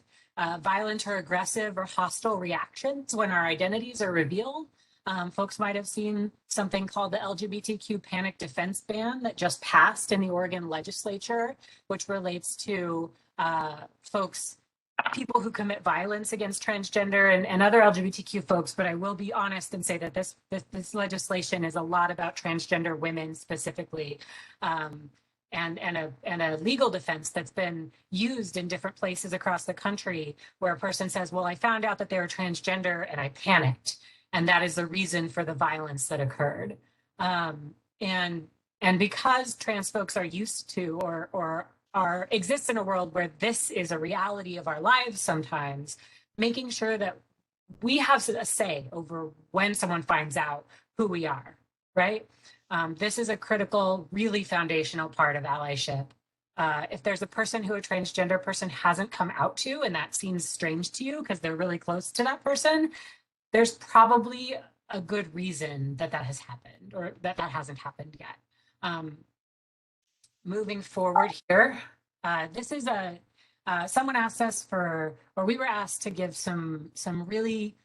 violent or aggressive or hostile reactions when our identities are revealed. Folks might have seen something called the LGBTQ panic defense ban that just passed in the Oregon legislature, which relates to people who commit violence against transgender and other LGBTQ folks. But I will be honest and say that this legislation is a lot about transgender women specifically. And a legal defense that's been used in different places across the country where a person says, well, I found out that they were transgender and I panicked. And that is the reason for the violence that occurred. And because trans folks are used to or exist in a world where this is a reality of our lives sometimes, making sure that we have a say over when someone finds out who we are, right? This is a critical, really foundational part of allyship. If there's a person who a transgender person hasn't come out to, and that seems strange to you because they're really close to that person, there's probably a good reason that has happened or that hasn't happened yet. Moving forward here, this is someone asked us or we were asked to give some really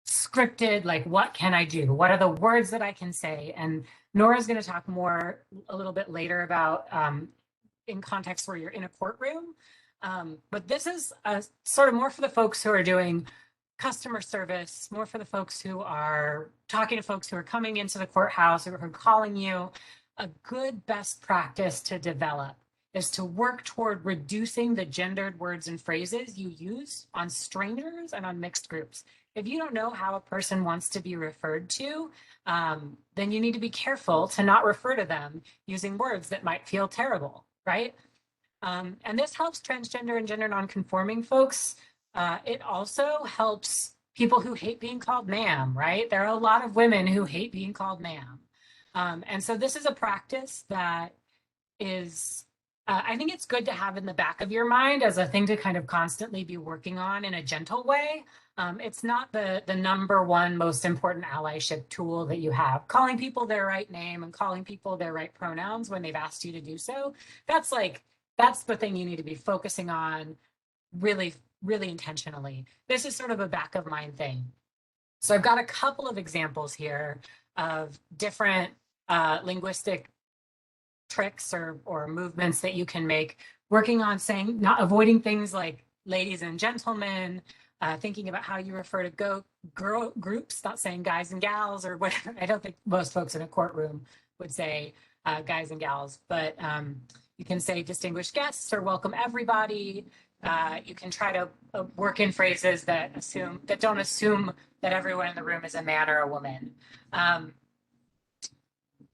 scripted, like, what can I do? What are the words that I can say? And Nora's going to talk more a little bit later about in context where you're in a courtroom. But this is sort of more for the folks who are doing customer service, more for the folks who are talking to folks who are coming into the courthouse or who are calling you. A good best practice to develop is to work toward reducing the gendered words and phrases you use on strangers and on mixed groups. If you don't know how a person wants to be referred to, then you need to be careful to not refer to them using words that might feel terrible, right? And this helps transgender and gender nonconforming folks. It also helps people who hate being called ma'am, right? There are a lot of women who hate being called ma'am. And so this is a practice that is, I think it's good to have in the back of your mind as a thing to kind of constantly be working on in a gentle way. It's not the number one most important allyship tool that you have. Calling people their right name and calling people their right pronouns when they've asked you to do so, that's the thing you need to be focusing on really, really intentionally. This is sort of a back of mind thing. So I've got a couple of examples here of different linguistic tricks or movements that you can make, working on saying, not avoiding things like ladies and gentlemen, thinking about how you refer to girl groups, not saying guys and gals or whatever. I don't think most folks in a courtroom would say guys and gals, but you can say distinguished guests or welcome everybody. You can try to work in phrases that don't assume that everyone in the room is a man or a woman.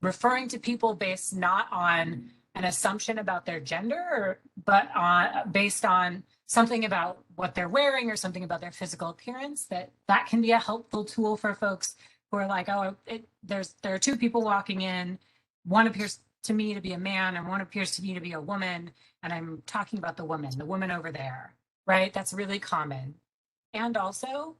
Referring to people based not on an assumption about their gender, but based on something about what they're wearing or something about their physical appearance, that can be a helpful tool for folks who are like, oh, there are two people walking in, one appears to me to be a man and one appears to me to be a woman, and I'm talking about the woman over there, right? That's really common. And also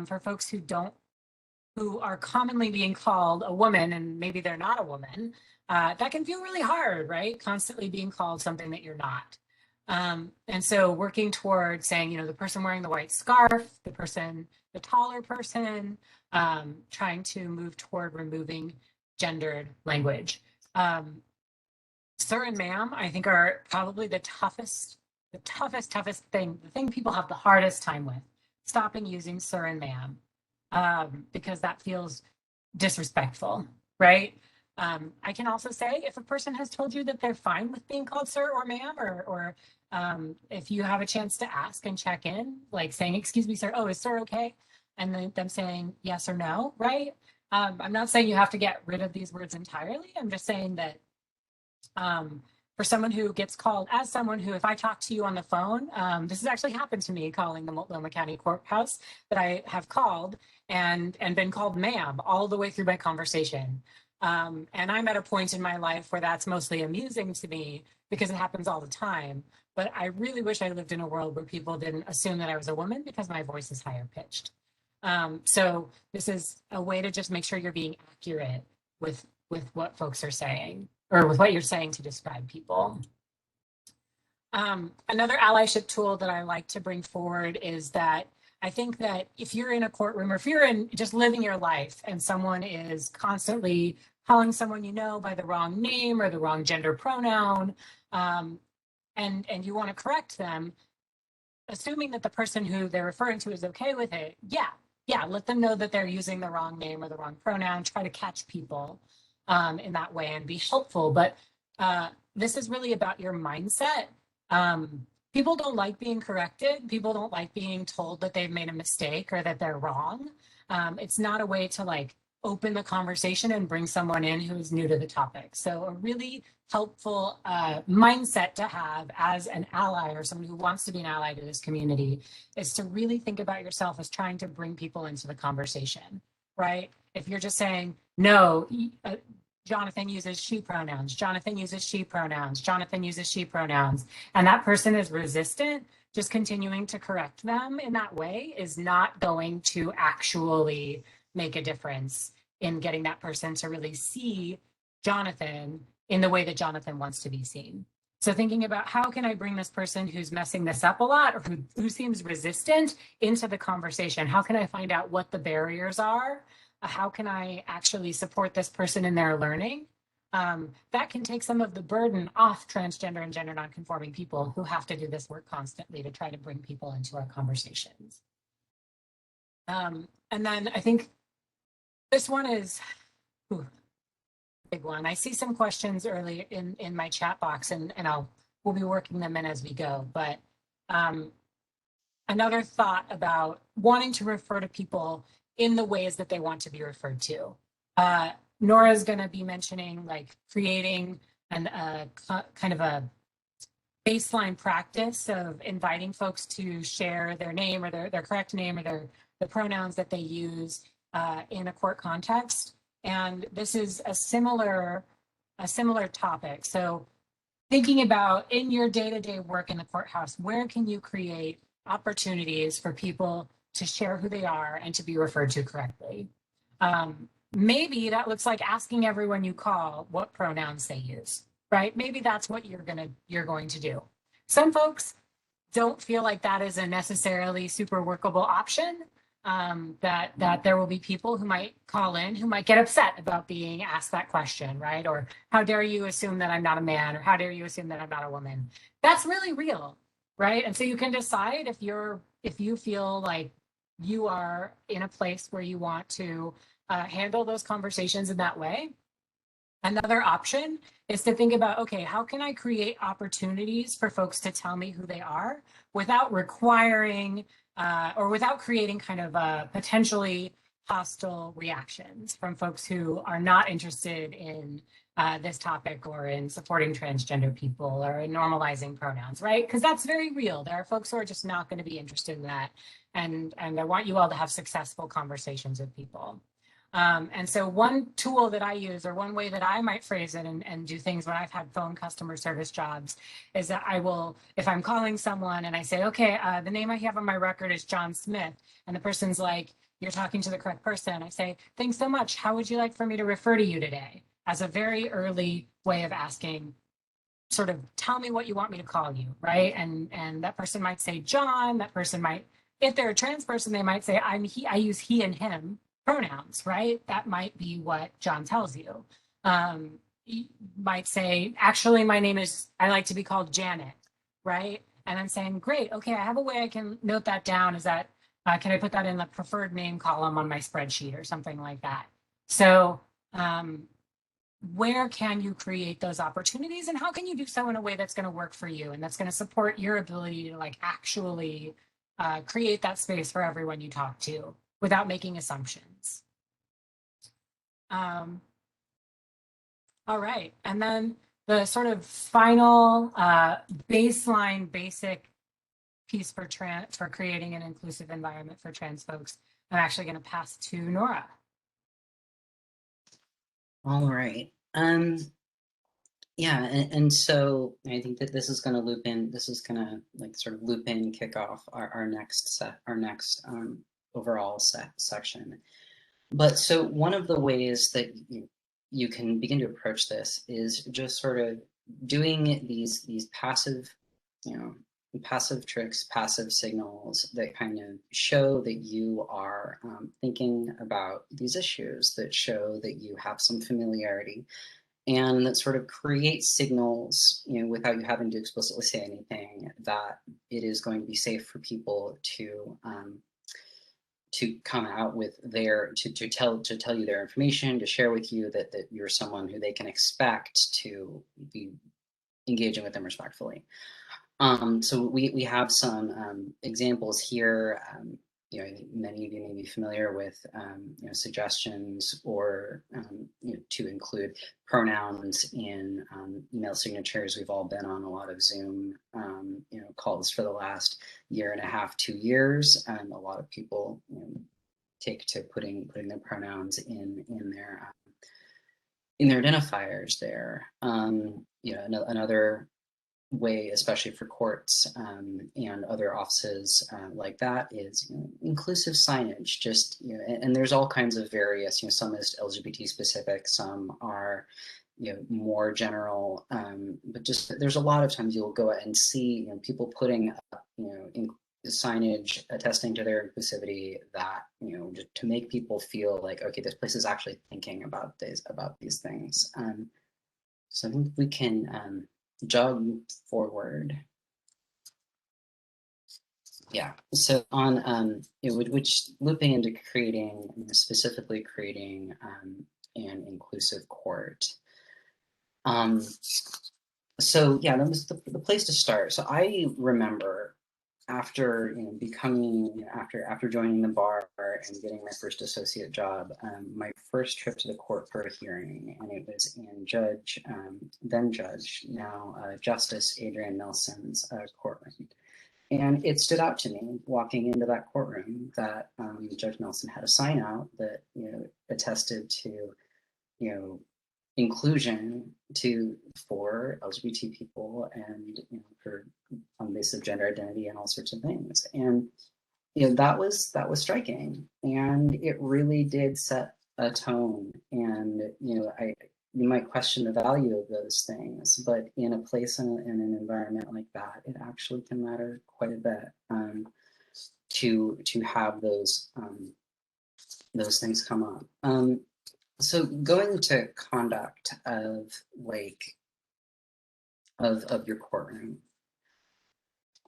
for folks who are commonly being called a woman and maybe they're not a woman, that can feel really hard, right? Constantly being called something that you're not. And so working towards saying, the person wearing the white scarf, the taller person, trying to move toward removing gendered language. Sir and ma'am, I think, are probably the toughest thing, the thing people have the hardest time with, stopping using sir and ma'am. Because that feels disrespectful, right? I can also say if a person has told you that they're fine with being called sir or ma'am, or if you have a chance to ask and check in, like saying, excuse me, sir, oh, is sir okay? And then them saying yes or no, right? I'm not saying you have to get rid of these words entirely. I'm just saying that for someone who gets called, as someone who, if I talk to you on the phone, this has actually happened to me calling the Multnomah County Courthouse, that I have called and been called ma'am all the way through my conversation. And I'm at a point in my life where that's mostly amusing to me because it happens all the time. But I really wish I lived in a world where people didn't assume that I was a woman because my voice is higher pitched. So this is a way to just make sure you're being accurate with what folks are saying, or with what you're saying to describe people. Another allyship tool that I like to bring forward is that I think that if you're in a courtroom or if you're in just living your life and someone is constantly calling someone by the wrong name or the wrong gender pronoun, and you want to correct them, assuming that the person who they're referring to is okay with it, let them know that they're using the wrong name or the wrong pronoun. Try to catch people in that way and be helpful. But this is really about your mindset. People don't like being corrected. People don't like being told that they've made a mistake or that they're wrong. It's not a way to open the conversation and bring someone in who is new to the topic. So a really helpful mindset to have as an ally or someone who wants to be an ally to this community is to really think about yourself as trying to bring people into the conversation, right? If you're just saying, no, Jonathan uses she pronouns, Jonathan uses she pronouns, Jonathan uses she pronouns, and that person is resistant, just continuing to correct them in that way is not going to actually make a difference in getting that person to really see Jonathan in the way that Jonathan wants to be seen. So thinking about how can I bring this person who's messing this up a lot or who seems resistant into the conversation? How can I find out what the barriers are? How can I actually support this person in their learning? That can take some of the burden off transgender and gender nonconforming people who have to do this work constantly to try to bring people into our conversations. And then I think this one is a big one. I see some questions early in my chat box, and I'll we'll be working them in as we go. But another thought about wanting to refer to people in the ways that they want to be referred to. Nora's going to be mentioning like creating an kind of a baseline practice of inviting folks to share their name or their correct name or the pronouns that they use in a court context. And this is a similar topic. So thinking about in your day-to-day work in the courthouse, where can you create opportunities for people to share who they are and to be referred to correctly? Maybe that looks like asking everyone you call what pronouns they use, right? Maybe that's what you're going to do. Some folks don't feel like that is a necessarily super workable option. That there will be people who might call in who might get upset about being asked that question, right? Or how dare you assume that I'm not a man, or how dare you assume that I'm not a woman? That's really real, right? And so you can decide if you feel like you are in a place where you want to handle those conversations in that way. Another option is to think about, okay, how can I create opportunities for folks to tell me who they are without requiring or without creating kind of potentially hostile reactions from folks who are not interested in this topic or in supporting transgender people or in normalizing pronouns, right? Because that's very real. There are folks who are just not going to be interested in that. And I want you all to have successful conversations with people. And so one tool that I use, or one way that I might phrase it and do things when I've had phone customer service jobs, is that I will, if I'm calling someone and I say, okay, the name I have on my record is John Smith, and the person's like, you're talking to the correct person, I say, thanks so much. How would you like for me to refer to you today? As a very early way of asking, sort of, tell me what you want me to call you, right? And that person might say John. That person might, if they're a trans person, they might say I use he and him pronouns, right? That might be what John tells you. You might say, actually, my name is, I like to be called Janet, right? And I'm saying, great, okay, I have a way I can note that down. Is that, can I put that in the preferred name column on my spreadsheet or something like that? So where can you create those opportunities, and how can you do so in a way that's going to work for you and that's going to support your ability to like actually create that space for everyone you talk to without making assumptions. All right, and then the sort of final baseline basic piece for creating an inclusive environment for trans folks, I'm actually going to pass to Nora. All right. Yeah, and so I think that this is going to loop in. This is going to like sort of loop in, kick off our next overall section. But so one of the ways that you can begin to approach this is just sort of doing these passive, passive tricks, passive signals that kind of show that you are thinking about these issues, that show that you have some familiarity, and that sort of creates signals, without you having to explicitly say anything, that it is going to be safe for people to come out with to tell you their information, to share with you that you're someone who they can expect to be engaging with them respectfully. So we have some examples here. Many of you may be familiar with suggestions or to include pronouns in email signatures. We've all been on a lot of Zoom calls for the last year and a half, 2 years, and a lot of people take to putting their pronouns in their identifiers there. Another way, especially for courts and other offices like that, is inclusive signage. Just and there's all kinds of various. Some is LGBT specific, some are more general. But just there's a lot of times you'll go out and see people putting up signage attesting to their inclusivity, that just to make people feel like, okay, this place is actually thinking about these things. So I think we can jog forward. Yeah, so on which looping into creating, specifically creating an inclusive court. So yeah, that was the place to start. So I remember after after joining the bar and getting my first associate job, my first trip to the court for a hearing, and it was in then Judge, now Justice Adrian Nelson's courtroom. And it stood out to me walking into that courtroom that Judge Nelson had a sign out that attested to inclusion for LGBT people and for on the basis of gender identity and all sorts of things. And that was striking, and it really did set a tone. And you might question the value of those things, but in a place in an environment like that, it actually can matter quite a bit to have those things come up. So going to conduct of your courtroom.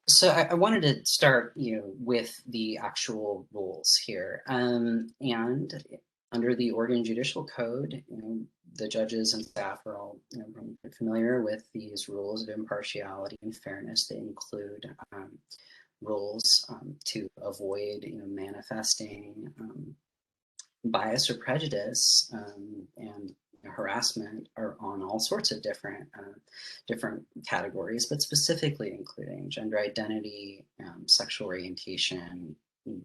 So I wanted to start, with the actual rules here. And under the Oregon Judicial Code, the judges and staff are all familiar with these rules of impartiality and fairness. They include rules to avoid manifesting bias or prejudice and harassment are on all sorts of different categories, but specifically including gender identity, sexual orientation,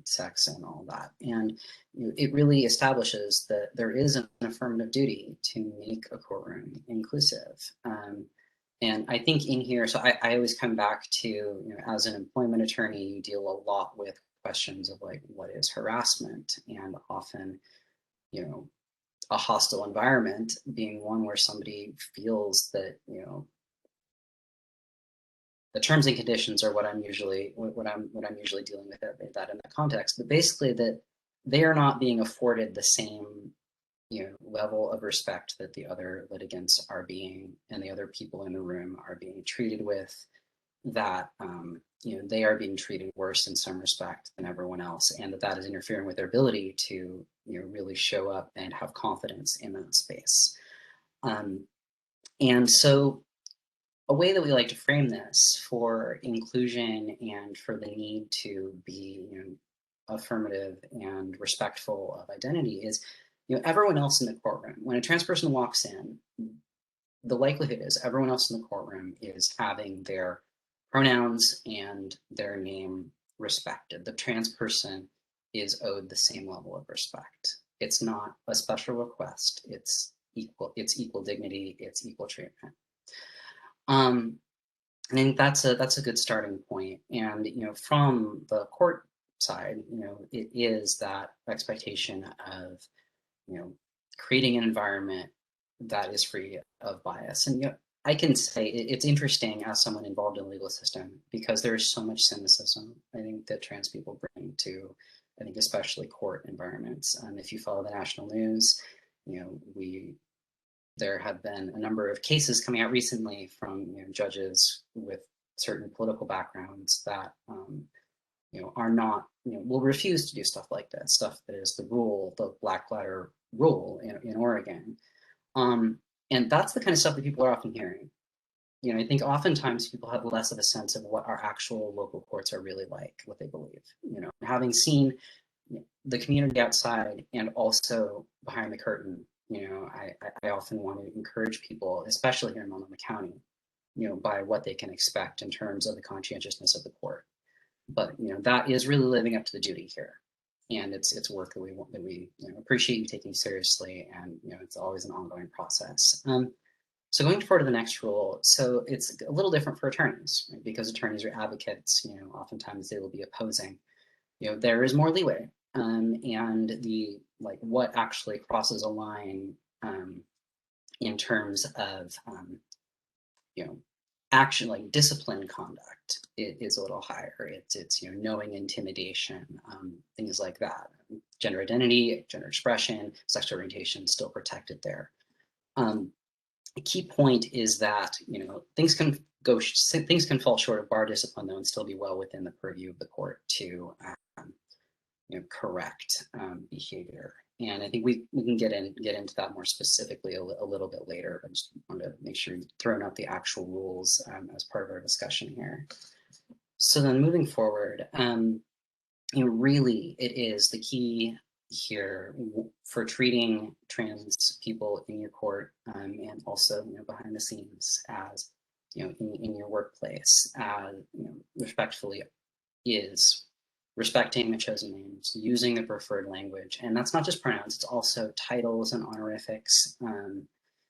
sex, and all that. And it really establishes that there is an affirmative duty to make a courtroom inclusive. And I think in here, so I always come back to, as an employment attorney, you deal a lot with questions of like, what is harassment? And often, a hostile environment being one where somebody feels that, the terms and conditions are what I'm usually dealing with that in that context, but basically that they are not being afforded the same level of respect that the other litigants are being, and the other people in the room are being treated with, that they are being treated worse in some respect than everyone else, and that is interfering with their ability to really show up and have confidence in that space. And so a way that we like to frame this for inclusion and for the need to be affirmative and respectful of identity is, everyone else in the courtroom, when a trans person walks in, the likelihood is everyone else in the courtroom is having their pronouns and their name respected. The trans person is owed the same level of respect. It's not a special request. It's equal dignity. It's equal treatment. I think that's a good starting point. And from the court side, it is that expectation of creating an environment that is free of bias. And I can say it's interesting as someone involved in the legal system, because there is so much cynicism, I think, that trans people bring to, I think, especially court environments. If you follow the national news, there have been a number of cases coming out recently from judges with certain political backgrounds that are not, will refuse to do stuff like that, stuff that is the rule, the black letter rule in Oregon. And that's the kind of stuff that people are often hearing. I think oftentimes people have less of a sense of what our actual local courts are really like, what they believe. Having seen the community outside and also behind the curtain, I often want to encourage people, especially here in Multnomah County, by what they can expect in terms of the conscientiousness of the court. But that is really living up to the duty here, and it's work that we appreciate you taking seriously, and it's always an ongoing process. So going forward to the next rule, so it's a little different for attorneys, right? Because attorneys are advocates. Oftentimes they will be opposing. There is more leeway, and the what actually crosses a line in terms of action, like discipline conduct, it is a little higher. It's knowing intimidation, things like that. Gender identity, gender expression, sexual orientation still protected there. A key point is that things can fall short of bar discipline, though, and still be well within the purview of the court to correct behavior. And I think we can get into that more specifically a little bit later. I just wanted to make sure you've thrown out the actual rules as part of our discussion here. So then moving forward, really it is the key here for treating trans people in your court and also behind the scenes as in your workplace respectfully is respecting the chosen names, using the preferred language, and that's not just pronouns, it's also titles and honorifics.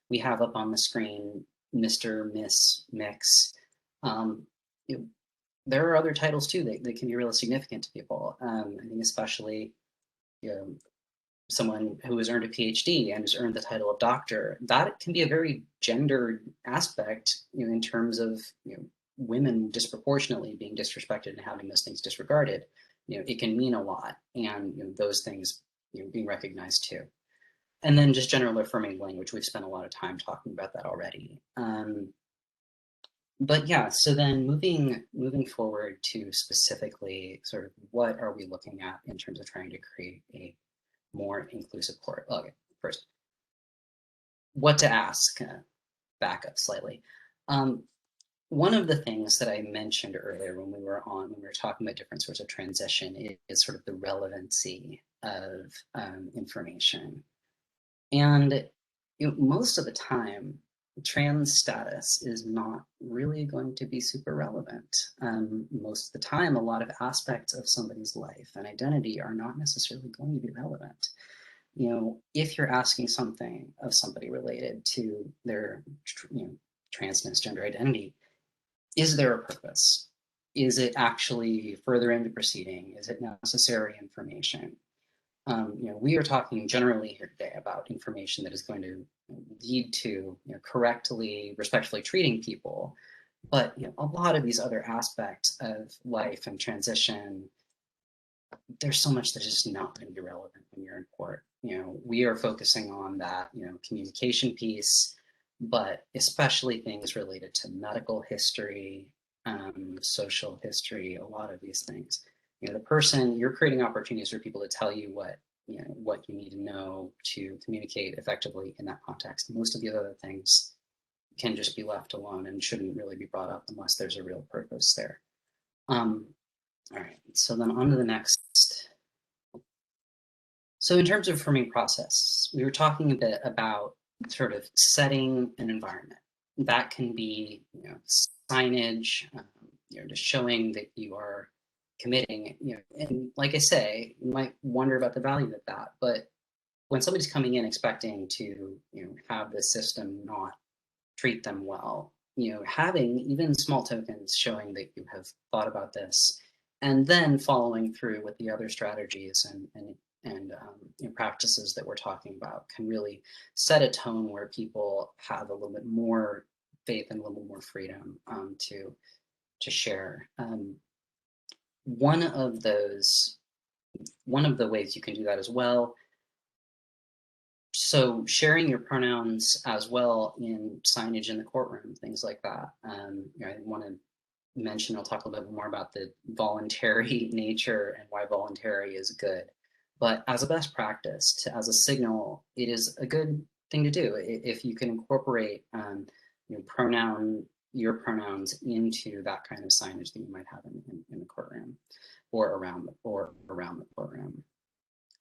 We have up on the screen Mr., Miss, Mix. There are other titles too that can be really significant to people. I think especially someone who has earned a PhD and has earned the title of doctor, that can be a very gendered aspect in terms of women disproportionately being disrespected and having those things disregarded. It can mean a lot, and those things being recognized too. And then just general affirming language, we've spent a lot of time talking about that already. But yeah, so then moving forward to specifically sort of what are we looking at in terms of trying to create a more inclusive court. Okay, first, what to ask, back up slightly. One of the things that I mentioned earlier when we were talking about different sorts of transition is sort of the relevancy of information. And most of the time, trans status is not really going to be super relevant. Most of the time, a lot of aspects of somebody's life and identity are not necessarily going to be relevant. If you're asking something of somebody related to their transgender identity, is there a purpose? Is it actually further into proceeding? Is it necessary information? We are talking generally here today about information that is going to lead to correctly, respectfully treating people. But a lot of these other aspects of life and transition, there's so much that is just not going to be relevant when you're in court. We are focusing on that communication piece, but especially things related to medical history, social history, a lot of these things. The person, you're creating opportunities for people to tell you what you need to know to communicate effectively in that context. Most of the other things can just be left alone and shouldn't really be brought up unless there's a real purpose there. All right, so then on to the next. So in terms of affirming process, we were talking a bit about sort of setting an environment. That can be signage, just showing that you are committing, and like I say, you might wonder about the value of that, but when somebody's coming in expecting to have the system not treat them well, having even small tokens showing that you have thought about this, and then following through with the other strategies and practices that we're talking about can really set a tone where people have a little bit more faith and a little more freedom to share. One of the ways you can do that as well. So sharing your pronouns as well in signage in the courtroom, things like that. I want to mention, I'll talk a little bit more about the voluntary nature and why voluntary is good. But as a best practice, as a signal, it is a good thing to do if you can incorporate your pronouns into that kind of signage that you might have in the courtroom or around the courtroom.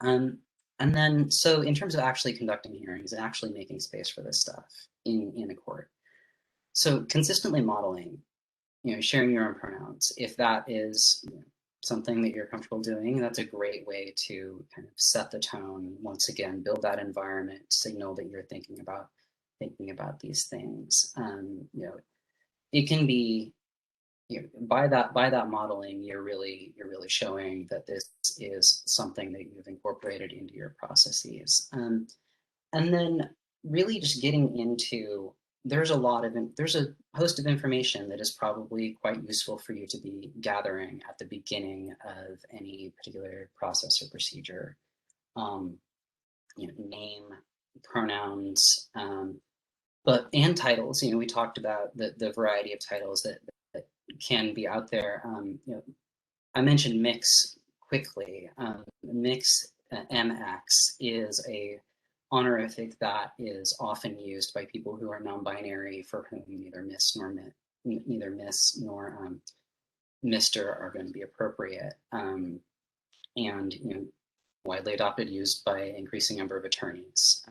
And then, so in terms of actually conducting hearings and actually making space for this stuff in a court, so consistently modeling, sharing your own pronouns, if that is something that you're comfortable doing, that's a great way to kind of set the tone. Once again, build that environment, signal that you're thinking about these things. It can be, by that modeling, you're really showing that this is something that you've incorporated into your processes. And then really just getting into, there's a host of information that is probably quite useful for you to be gathering at the beginning of any particular process or procedure. Name, pronouns, and titles. We talked about the variety of titles that can be out there. I mentioned mix quickly. Mix MX is a honorific that is often used by people who are non-binary, for whom neither Miss nor Mr. are going to be appropriate, and widely adopted, used by increasing number of attorneys.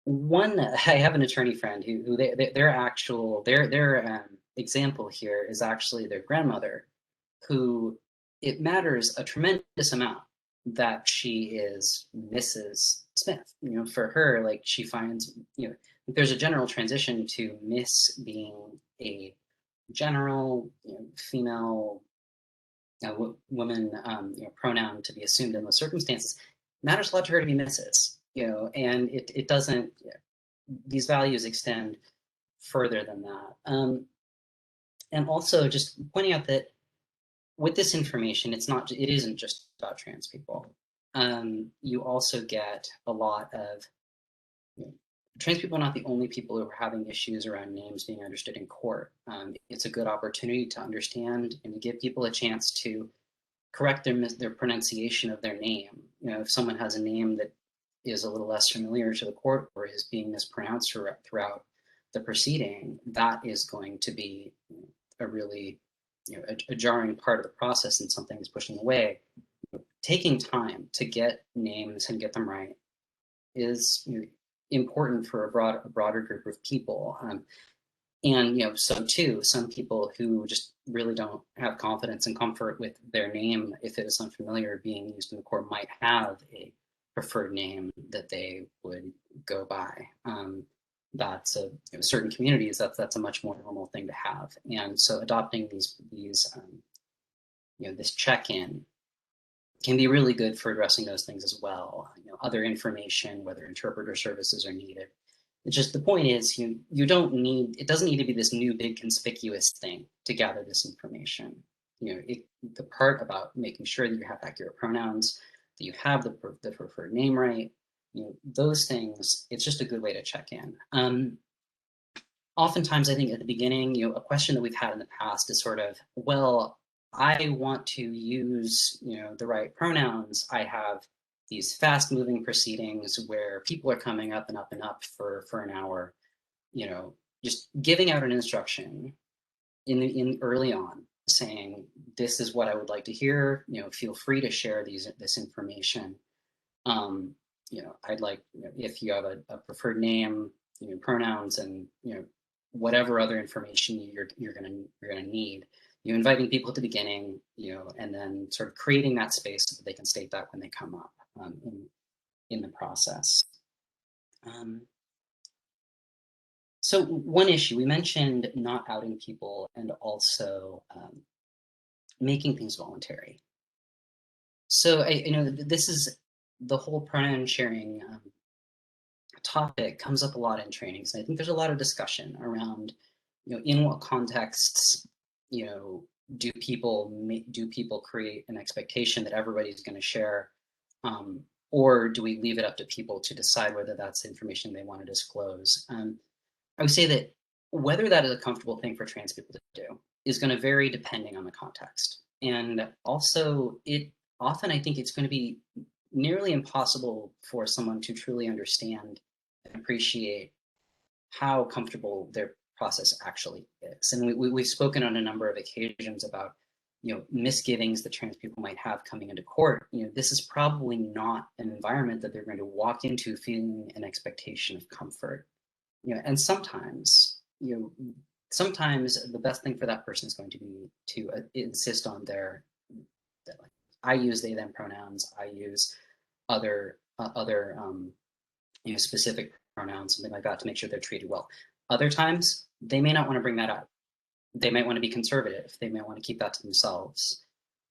I have an attorney friend who their example here is actually their grandmother, who it matters a tremendous amount that she is Mrs. Smith. For her, like, she finds, there's a general transition to Miss being a general, female woman, pronoun to be assumed in those circumstances. It matters a lot to her to be Mrs. And it doesn't. These values extend further than that. And also, just pointing out that with this information, it isn't just about trans people. You also get a lot of trans people are not the only people who are having issues around names being understood in court. It's a good opportunity to understand and to give people a chance to correct their pronunciation of their name. If someone has a name that is a little less familiar to the court or is being mispronounced throughout the proceeding, that is going to be a really a jarring part of the process and something that's pushing away. Taking time to get names and get them right is important for a broader group of people. And so too, some people who just really don't have confidence and comfort with their name, if it is unfamiliar, being used in the court, might have a preferred name that they would go by. That's certain communities, that's a much more normal thing to have. And so adopting these this check-in can be really good for addressing those things as well. Other information, whether interpreter services are needed. It's just, the point is, it doesn't need to be this new big conspicuous thing to gather this information. The part about making sure that you have accurate pronouns, that you have the preferred name right, those things, it's just a good way to check in. Oftentimes, I think at the beginning, a question that we've had in the past is sort of, well, I want to use, the right pronouns. I have these fast-moving proceedings where people are coming up and up and up for an hour. Just giving out an instruction in early on, saying, this is what I would like to hear. Feel free to share this information. I'd like, if you have a preferred name, pronouns, and whatever other information you're gonna need. Inviting people at the beginning, and then sort of creating that space so that they can state that when they come up in the process. So one issue, we mentioned not outing people and also making things voluntary. So this is the whole pronoun sharing topic comes up a lot in trainings. And I think there's a lot of discussion around, in what contexts do people create an expectation that everybody's going to share, or do we leave it up to people to decide whether that's information they want to disclose? I would say that whether that is a comfortable thing for trans people to do is going to vary depending on the context. And also, I think it's going to be nearly impossible for someone to truly understand and appreciate how comfortable their process actually is. And we've spoken on a number of occasions about misgivings that trans people might have coming into court. This is probably not an environment that they're going to walk into feeling an expectation of comfort. And sometimes the best thing for that person is going to be to insist on I use they them pronouns, I use other specific pronouns, something like that, to make sure they're treated well. Other times, they may not want to bring that up. They might want to be conservative. They might want to keep that to themselves.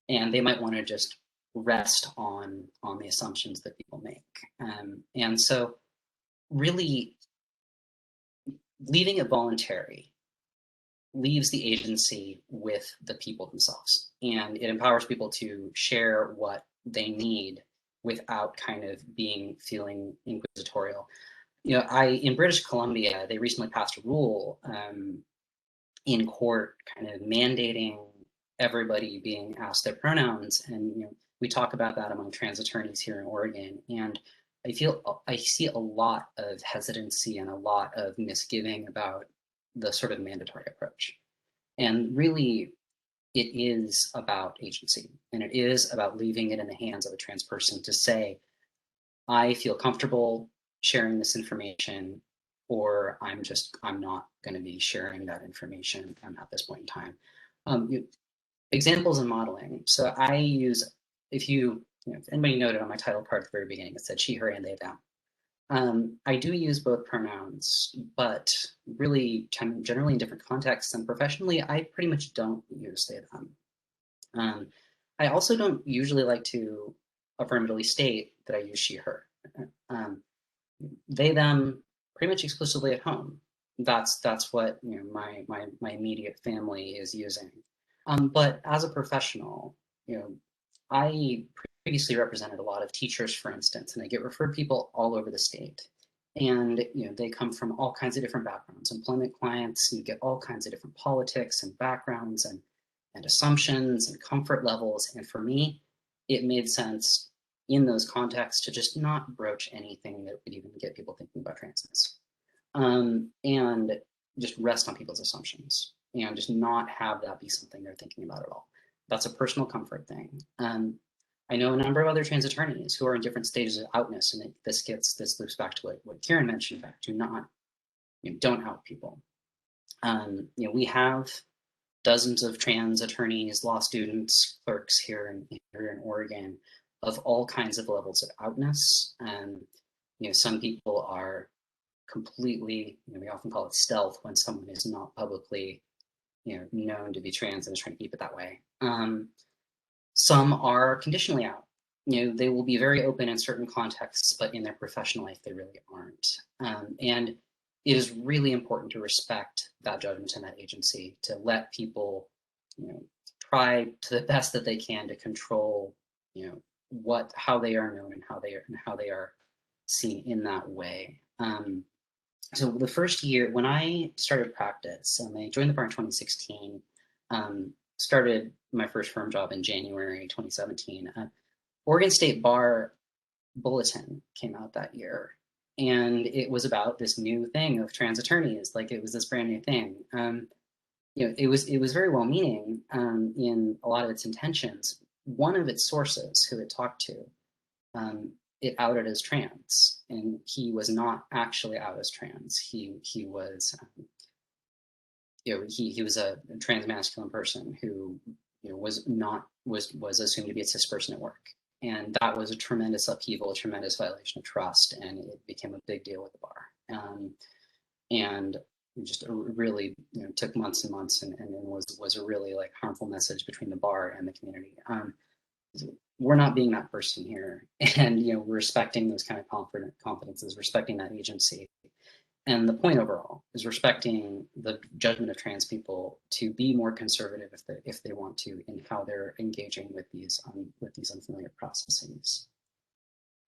And they might want to just rest on the assumptions that people make. And so really leaving it voluntary leaves the agency with the people themselves. And it empowers people to share what they need without kind of feeling inquisitorial. In British Columbia, they recently passed a rule in court kind of mandating everybody being asked their pronouns. And we talk about that among trans attorneys here in Oregon, and I see a lot of hesitancy and a lot of misgiving about the sort of mandatory approach. And really, it is about agency, and it is about leaving it in the hands of a trans person to say, I feel comfortable sharing this information, or I'm not going to be sharing that information at this point in time. Examples and modeling. So I use, if anybody noted on my title card at the very beginning, it said she, her, and they, them. I do use both pronouns, but really generally in different contexts, and professionally, I pretty much don't use they, them. I also don't usually like to affirmatively state that I use she, her. They, them, pretty much exclusively at home. That's what my immediate family is using. But as a professional, I previously represented a lot of teachers, for instance, and I get referred people all over the state. And they come from all kinds of different backgrounds. Employment clients, you get all kinds of different politics and backgrounds and assumptions and comfort levels. And for me, it made sense in those contexts to just not broach anything that would even get people thinking about transness. And just rest on people's assumptions and just not have that be something they're thinking about at all. That's a personal comfort thing. I know a number of other trans attorneys who are in different stages of outness, and this loops back to what Kieran mentioned, back to don't out people. We have dozens of trans attorneys, law students, clerks here in Oregon of all kinds of levels of outness. Some people are completely, we often call it stealth when someone is not publicly known to be trans and is trying to keep it that way. Some are conditionally out. They will be very open in certain contexts, but in their professional life, they really aren't. And it is really important to respect that judgment and that agency, to let people, try to the best that they can to control, how they are known and how they are seen in that way. So the first year when I started practice, I joined the bar in 2016, started my first firm job in January 2017. Oregon State Bar Bulletin came out that year, and it was about this new thing of trans attorneys. Like, it was this brand new thing. It was very well meaning in a lot of its intentions. One of its sources, who it talked to, it outed as trans, and he was not actually out as trans. He was he was a trans masculine person who was assumed to be a cis person at work, and that was a tremendous upheaval, a tremendous violation of trust, and it became a big deal with the bar, and just really took months and months, and was a really harmful message between the bar and the community. We're not being that person here, and respecting those kind of confidences, respecting that agency. And the point overall is respecting the judgment of trans people to be more conservative if they want to in how they're engaging with these unfamiliar processes.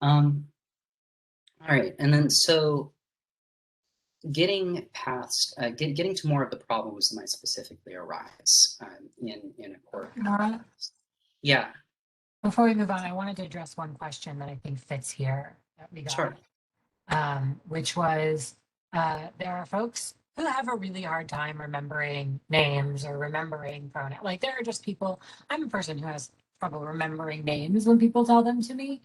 All right, and then so getting past, getting to more of the problems that might specifically arise in a court. Nora? Yeah. Before we move on, I wanted to address one question that I think fits here that we got, Sure. Which was, there are folks who have a really hard time remembering names or remembering pronouns. Like, there are just people, I'm a person who has trouble remembering names when people tell them to me.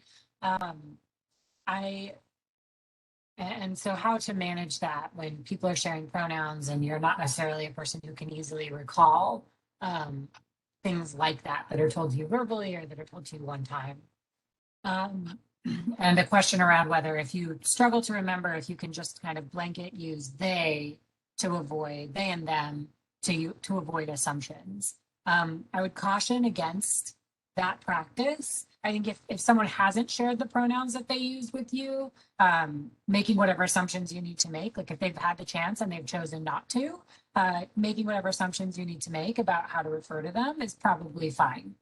And so how to manage that when people are sharing pronouns and you're not necessarily a person who can easily recall things like that are told to you verbally or that are told to you one time. And a question around whether, if you struggle to remember, if you can just kind of blanket use they and them to avoid assumptions. I would caution against that practice. I think if someone hasn't shared the pronouns that they use with you, making whatever assumptions you need to make, like if they've had the chance and they've chosen not to, making whatever assumptions you need to make about how to refer to them is probably fine.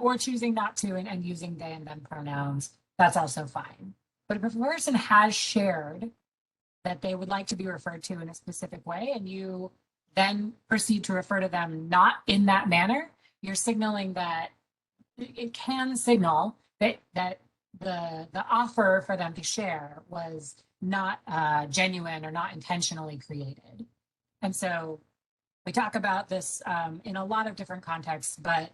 Or choosing not to and using they and them pronouns, that's also fine. But if a person has shared that they would like to be referred to in a specific way and you then proceed to refer to them not in that manner, you're signaling that it can signal that the offer for them to share was not genuine or not intentionally created. And so we talk about this in a lot of different contexts, but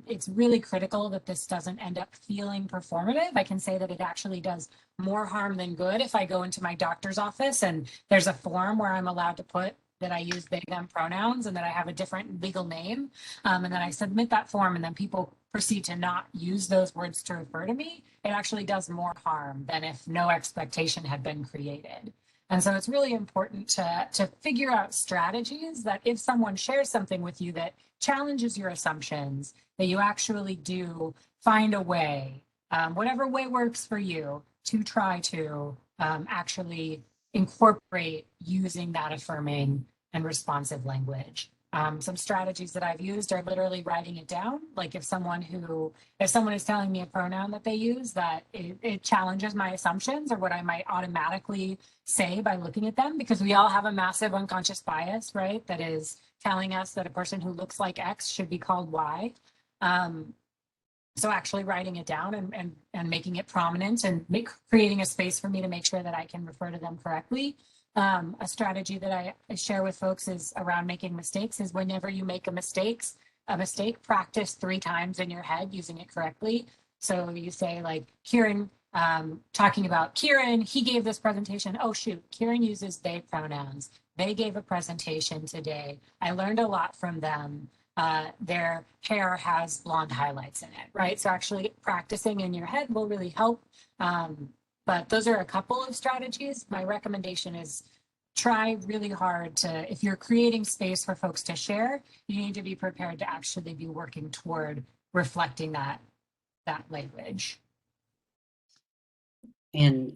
it's really critical that this doesn't end up feeling performative. I can say that it actually does more harm than good if I go into my doctor's office and there's a form where I'm allowed to put that I use they, them pronouns and that I have a different legal name. And then I submit that form and then people proceed to not use those words to refer to me. It actually does more harm than if no expectation had been created. And so it's really important to figure out strategies that if someone shares something with you that challenges your assumptions, that you actually do find a way, whatever way works for you, to try to actually incorporate using that affirming and responsive language. Some strategies that I've used are literally writing it down. Like if someone is telling me a pronoun that they use that it challenges my assumptions or what I might automatically say by looking at them, because we all have a massive unconscious bias, right? That is telling us that a person who looks like X should be called Y. So actually writing it down and making it prominent and creating a space for me to make sure that I can refer to them correctly. A strategy that I share with folks is around making mistakes is whenever you make a mistake, practice 3 times in your head using it correctly. So you say like Kieran, talking about Kieran, he gave this presentation. Oh shoot, Kieran uses they pronouns. They gave a presentation today. I learned a lot from them. Their hair has blonde highlights in it, right? So actually practicing in your head will really help. But those are a couple of strategies. My recommendation is try really hard to, if you're creating space for folks to share, you need to be prepared to actually be working toward reflecting that language. And,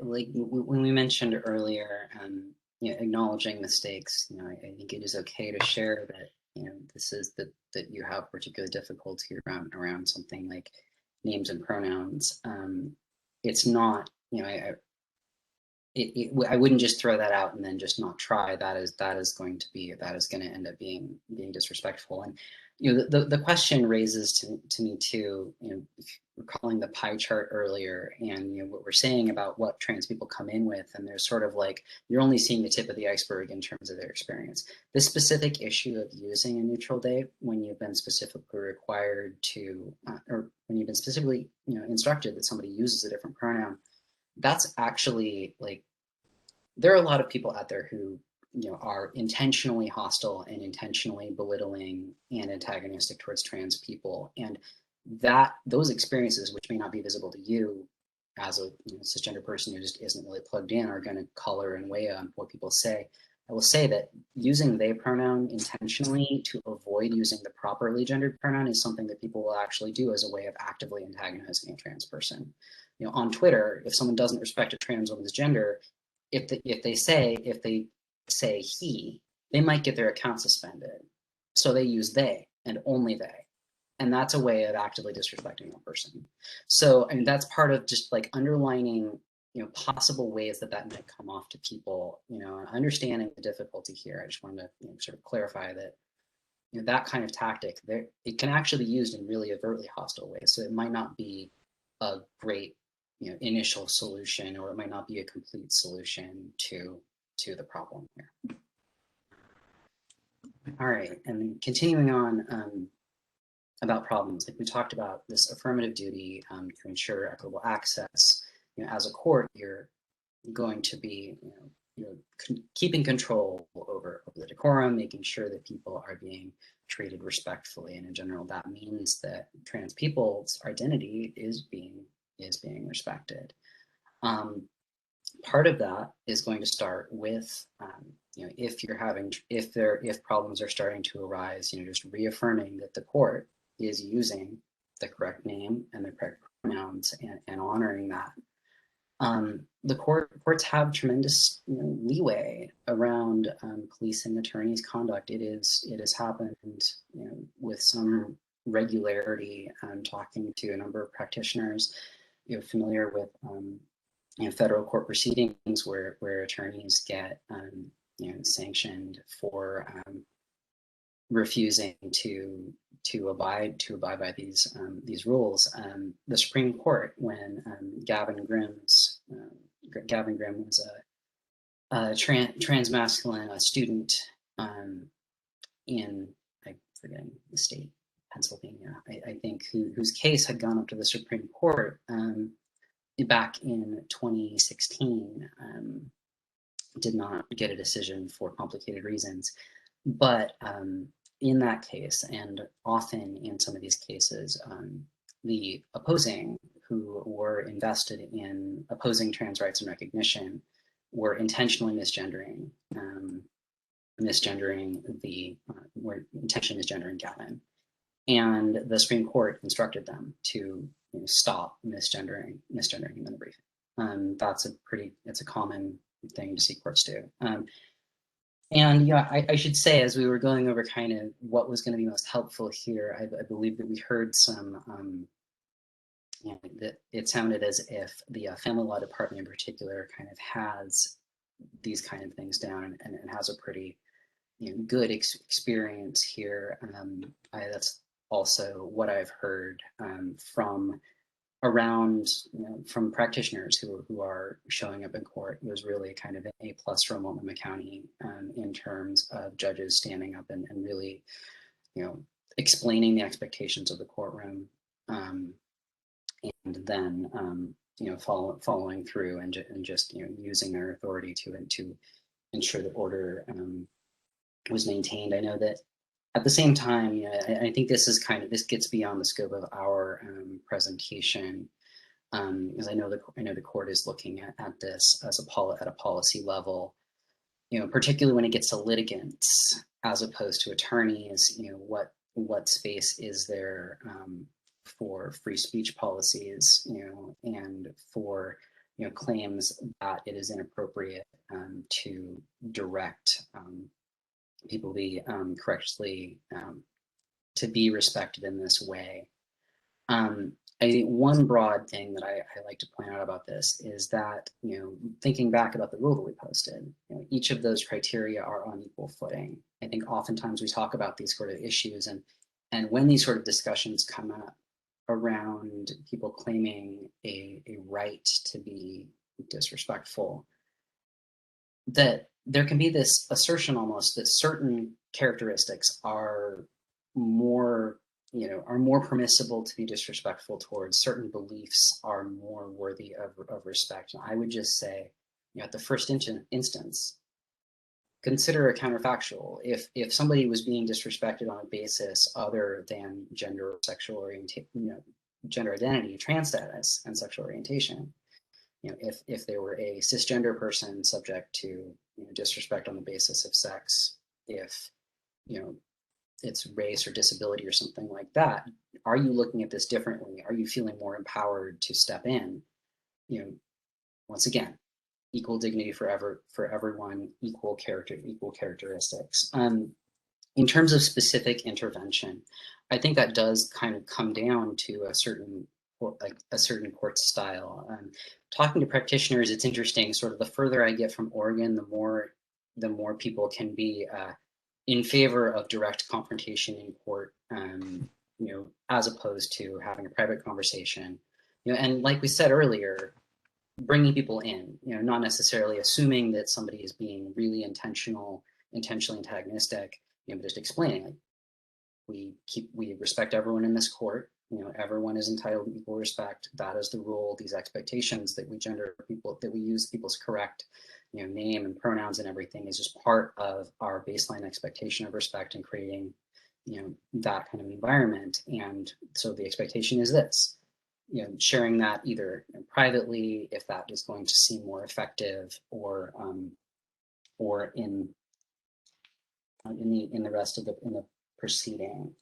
like when we mentioned earlier, acknowledging mistakes, I think it is okay to share that, this is that you have particular difficulty around something like names and pronouns. It's not, I wouldn't just throw that out and then just not try. That is going to end up being disrespectful. And the question raises to me too, recalling the pie chart earlier, and what we're saying about what trans people come in with, and there's sort of like you're only seeing the tip of the iceberg in terms of their experience. This specific issue of using a neutral they when you've been specifically required to, or when you've been specifically instructed that somebody uses a different pronoun, that's actually like, there are a lot of people out there who are intentionally hostile and intentionally belittling and antagonistic towards trans people, and those experiences, which may not be visible to you as a cisgender person who just isn't really plugged in, are going to color and weigh on what people say. I will say that using they pronoun intentionally to avoid using the properly gendered pronoun is something that people will actually do as a way of actively antagonizing a trans person. On Twitter, if someone doesn't respect a trans woman's gender, if they say he, they might get their account suspended. So they use they and only they. And that's a way of actively disrespecting that person. So, I mean, that's part of just like underlining, possible ways that might come off to people, understanding the difficulty here. I just wanted to sort of clarify that, that kind of tactic, it can actually be used in really overtly hostile ways. So it might not be a great, initial solution, or it might not be a complete solution to the problem here. All right, and then continuing on, about problems, like we talked about this affirmative duty to ensure equitable access. As a court, you're going to be keeping control over the decorum, making sure that people are being treated respectfully, and in general that means that trans people's identity is being respected. Part of that is going to start with if problems are starting to arise, just reaffirming that the court is using the correct name and the correct pronouns, and honoring that. The courts have tremendous leeway around police and attorneys' conduct. It has happened with some regularity. I'm talking to a number of practitioners familiar with federal court proceedings where attorneys get sanctioned for refusing to to abide by these rules. The Supreme Court, when Gavin Graham was a transmasculine student in, I'm forgetting the state, Pennsylvania, I think, whose case had gone up to the Supreme Court back in 2016, did not get a decision for complicated reasons. But in that case, and often in some of these cases, the opposing, who were invested in opposing trans rights and recognition, were intentionally misgendering Gavin. And the Supreme Court instructed them to stop misgendering him in the briefing. It's a common thing to see courts do. And yeah, I should say, as we were going over kind of what was going to be most helpful here, I believe that we heard some, that it sounded as if the family law department in particular kind of has these kind of things down and has a pretty good experience here. That's also what I've heard from around, from practitioners who are showing up in court. It was really kind of an A+ from Multnomah County in terms of judges standing up and really, explaining the expectations of the courtroom, and then following through and just using their authority to ensure that order was maintained. I know that at the same time, I think this gets beyond the scope of our presentation, because I know the court is looking at this as at a policy level, particularly when it gets to litigants as opposed to attorneys. What space is there for free speech policies, and for claims that it is inappropriate to direct people be correctly to be respected in this way. I think one broad thing that I like to point out about this is that, thinking back about the rule that we posted, each of those criteria are on equal footing. I think oftentimes we talk about these sort of issues, and when these sort of discussions come up around people claiming a right to be disrespectful, that there can be this assertion almost that certain characteristics are more permissible to be disrespectful towards, certain beliefs are more worthy of respect. And I would just say, at the first instance, consider a counterfactual. If somebody was being disrespected on a basis other than gender, sexual orientation, gender identity, trans status, and sexual orientation, if they were a cisgender person subject to disrespect on the basis of sex, if it's race or disability or something like that, are you looking at this differently? Are you feeling more empowered to step in? Once again, equal dignity for everyone, equal characteristics. In terms of specific intervention, I think that does kind of come down to a certain court style. Talking to practitioners, it's interesting. Sort of the further I get from Oregon, the more people can be in favor of direct confrontation in court, as opposed to having a private conversation. And like we said earlier, bringing people in, not necessarily assuming that somebody is being really intentionally antagonistic, but just explaining, we respect everyone in this court. Everyone is entitled to equal respect. That is the rule. These expectations that we use people's correct, name and pronouns and everything is just part of our baseline expectation of respect and creating, that kind of environment. And so the expectation is this, sharing that either privately, if that is going to seem more effective, or in the rest of the proceeding.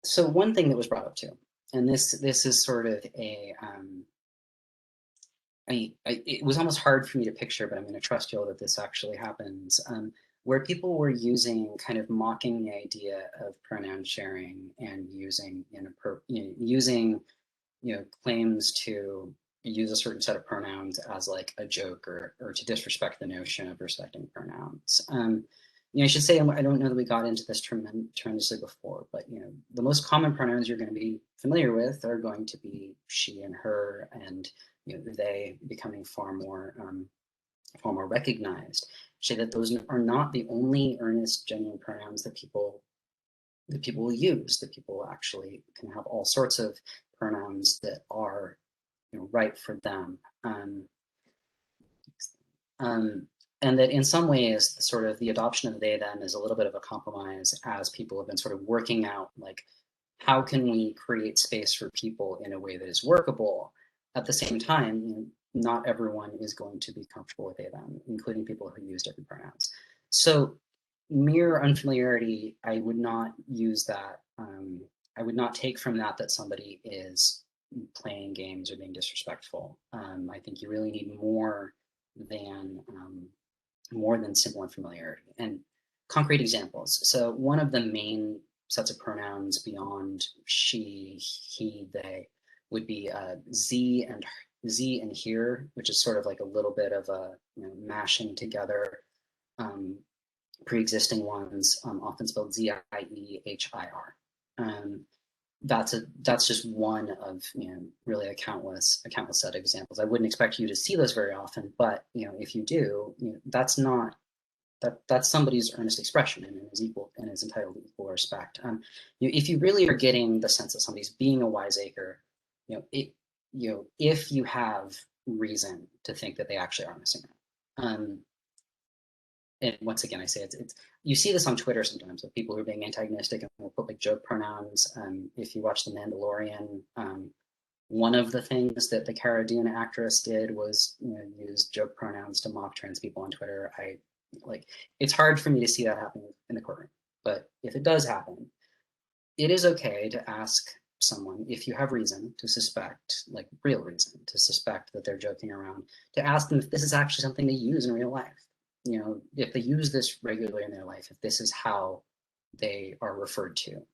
So one thing that was brought up too, and this is sort of a, it was almost hard for me to picture, but I'm going to trust you all that this actually happens, where people were mocking the idea of pronoun sharing and using claims to use a certain set of pronouns as like a joke or to disrespect the notion of respecting pronouns. I should say, I don't know that we got into this tremendously before, but the most common pronouns you're going to be familiar with are going to be she and her, and they becoming far more recognized. Say that those are not the only earnest, genuine pronouns that people will use. That people actually can have all sorts of pronouns that are right for them. And that in some ways, sort of the adoption of they, them is a little bit of a compromise, as people have been sort of working out, like, how can we create space for people in a way that is workable? At the same time, not everyone is going to be comfortable with they, them, including people who use different pronouns. So mere unfamiliarity, I would not use that. I would not take from that somebody is playing games or being disrespectful. I think you really need more than simple unfamiliarity. And concrete examples. So one of the main sets of pronouns beyond she, he, they would be z and here, which is sort of like a little bit of a mashing together pre-existing ones, often spelled Z-I-E-H-I-R. That's just one of really a countless set of examples. I wouldn't expect you to see those very often, but if you do, that's not that's somebody's earnest expression and is entitled to equal respect. If you really are getting the sense that somebody's being a wiseacre, if you have reason to think that they actually are missing out. And once again, I say it's you see this on Twitter sometimes with people who are being antagonistic and will put like joke pronouns. If you watch The Mandalorian, one of the things that the Cara Dune actress did was use joke pronouns to mock trans people on Twitter. It's hard for me to see that happening in the courtroom, but if it does happen, it is okay to ask someone, if you have reason to suspect, like real reason to suspect that they're joking around, to ask them if this is actually something they use in real life. If they use this regularly in their life, if this is how they are referred to.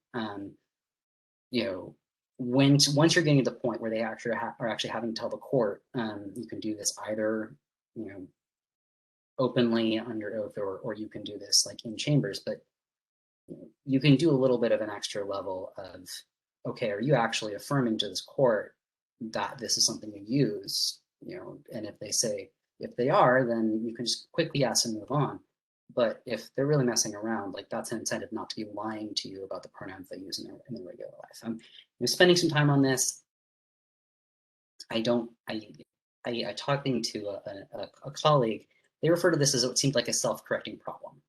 Once you're getting to the point where they actually are actually having to tell the court, you can do this either openly under oath, or you can do this like in chambers, but you can do a little bit of an extra level of, okay, are you actually affirming to this court that this is something you use? And if they say, if they are, then you can just quickly ask and move on. But if they're really messing around, like, that's an incentive not to be lying to you about the pronouns they use in their regular life. Spending some time on this, I talking to a colleague, they refer to this as what seemed like a self-correcting problem,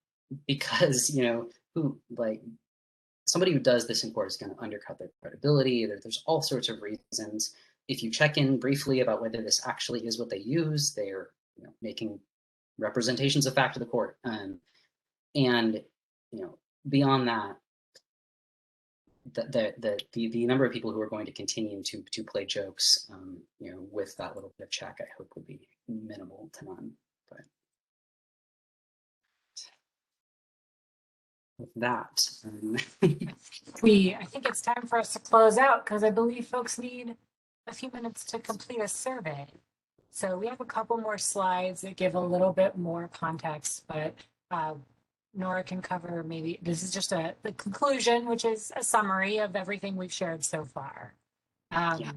because somebody who does this in court is going to undercut their credibility. There's all sorts of reasons. If you check in briefly about whether this actually is what they use, they're making representations of fact to the court. And beyond that, the number of people who are going to continue to play jokes, with that little bit of check, I hope would be minimal to none. But with that, I think it's time for us to close out, because I believe folks need a few minutes to complete a survey. So we have a couple more slides that give a little bit more context, but Nora can cover, maybe this is just the conclusion, which is a summary of everything we've shared so far. Yeah.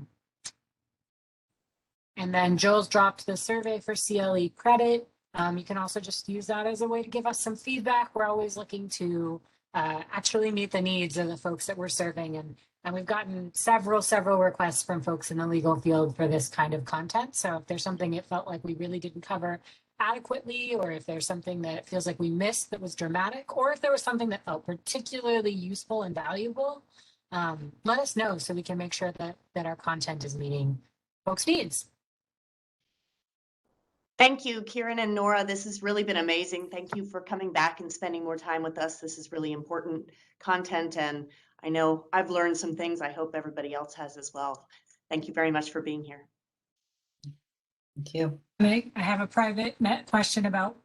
And then Joel's dropped the survey for CLE credit. You can also just use that as a way to give us some feedback. We're always looking to actually meet the needs of the folks that we're serving. And we've gotten several requests from folks in the legal field for this kind of content. So if there's something it felt like we really didn't cover adequately, or if there's something that feels like we missed that was dramatic, or if there was something that felt particularly useful and valuable, let us know so we can make sure that our content is meeting folks' needs. Thank you, Kieran and Nora. This has really been amazing. Thank you for coming back and spending more time with us. This is really important content, and I know I've learned some things. I hope everybody else has as well. Thank you very much for being here. Thank you. I have a private question about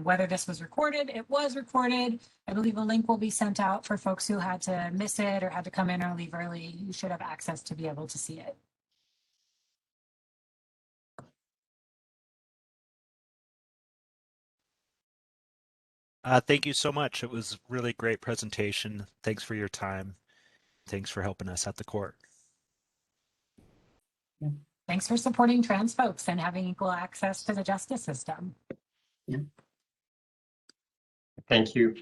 whether this was recorded. It was recorded. I believe a link will be sent out for folks who had to miss it or had to come in or leave early. You should have access to be able to see it. Thank you so much. It was really great presentation. Thanks for your time. Thanks for helping us at the court. Thanks for supporting trans folks and having equal access to the justice system. Yeah. Thank you.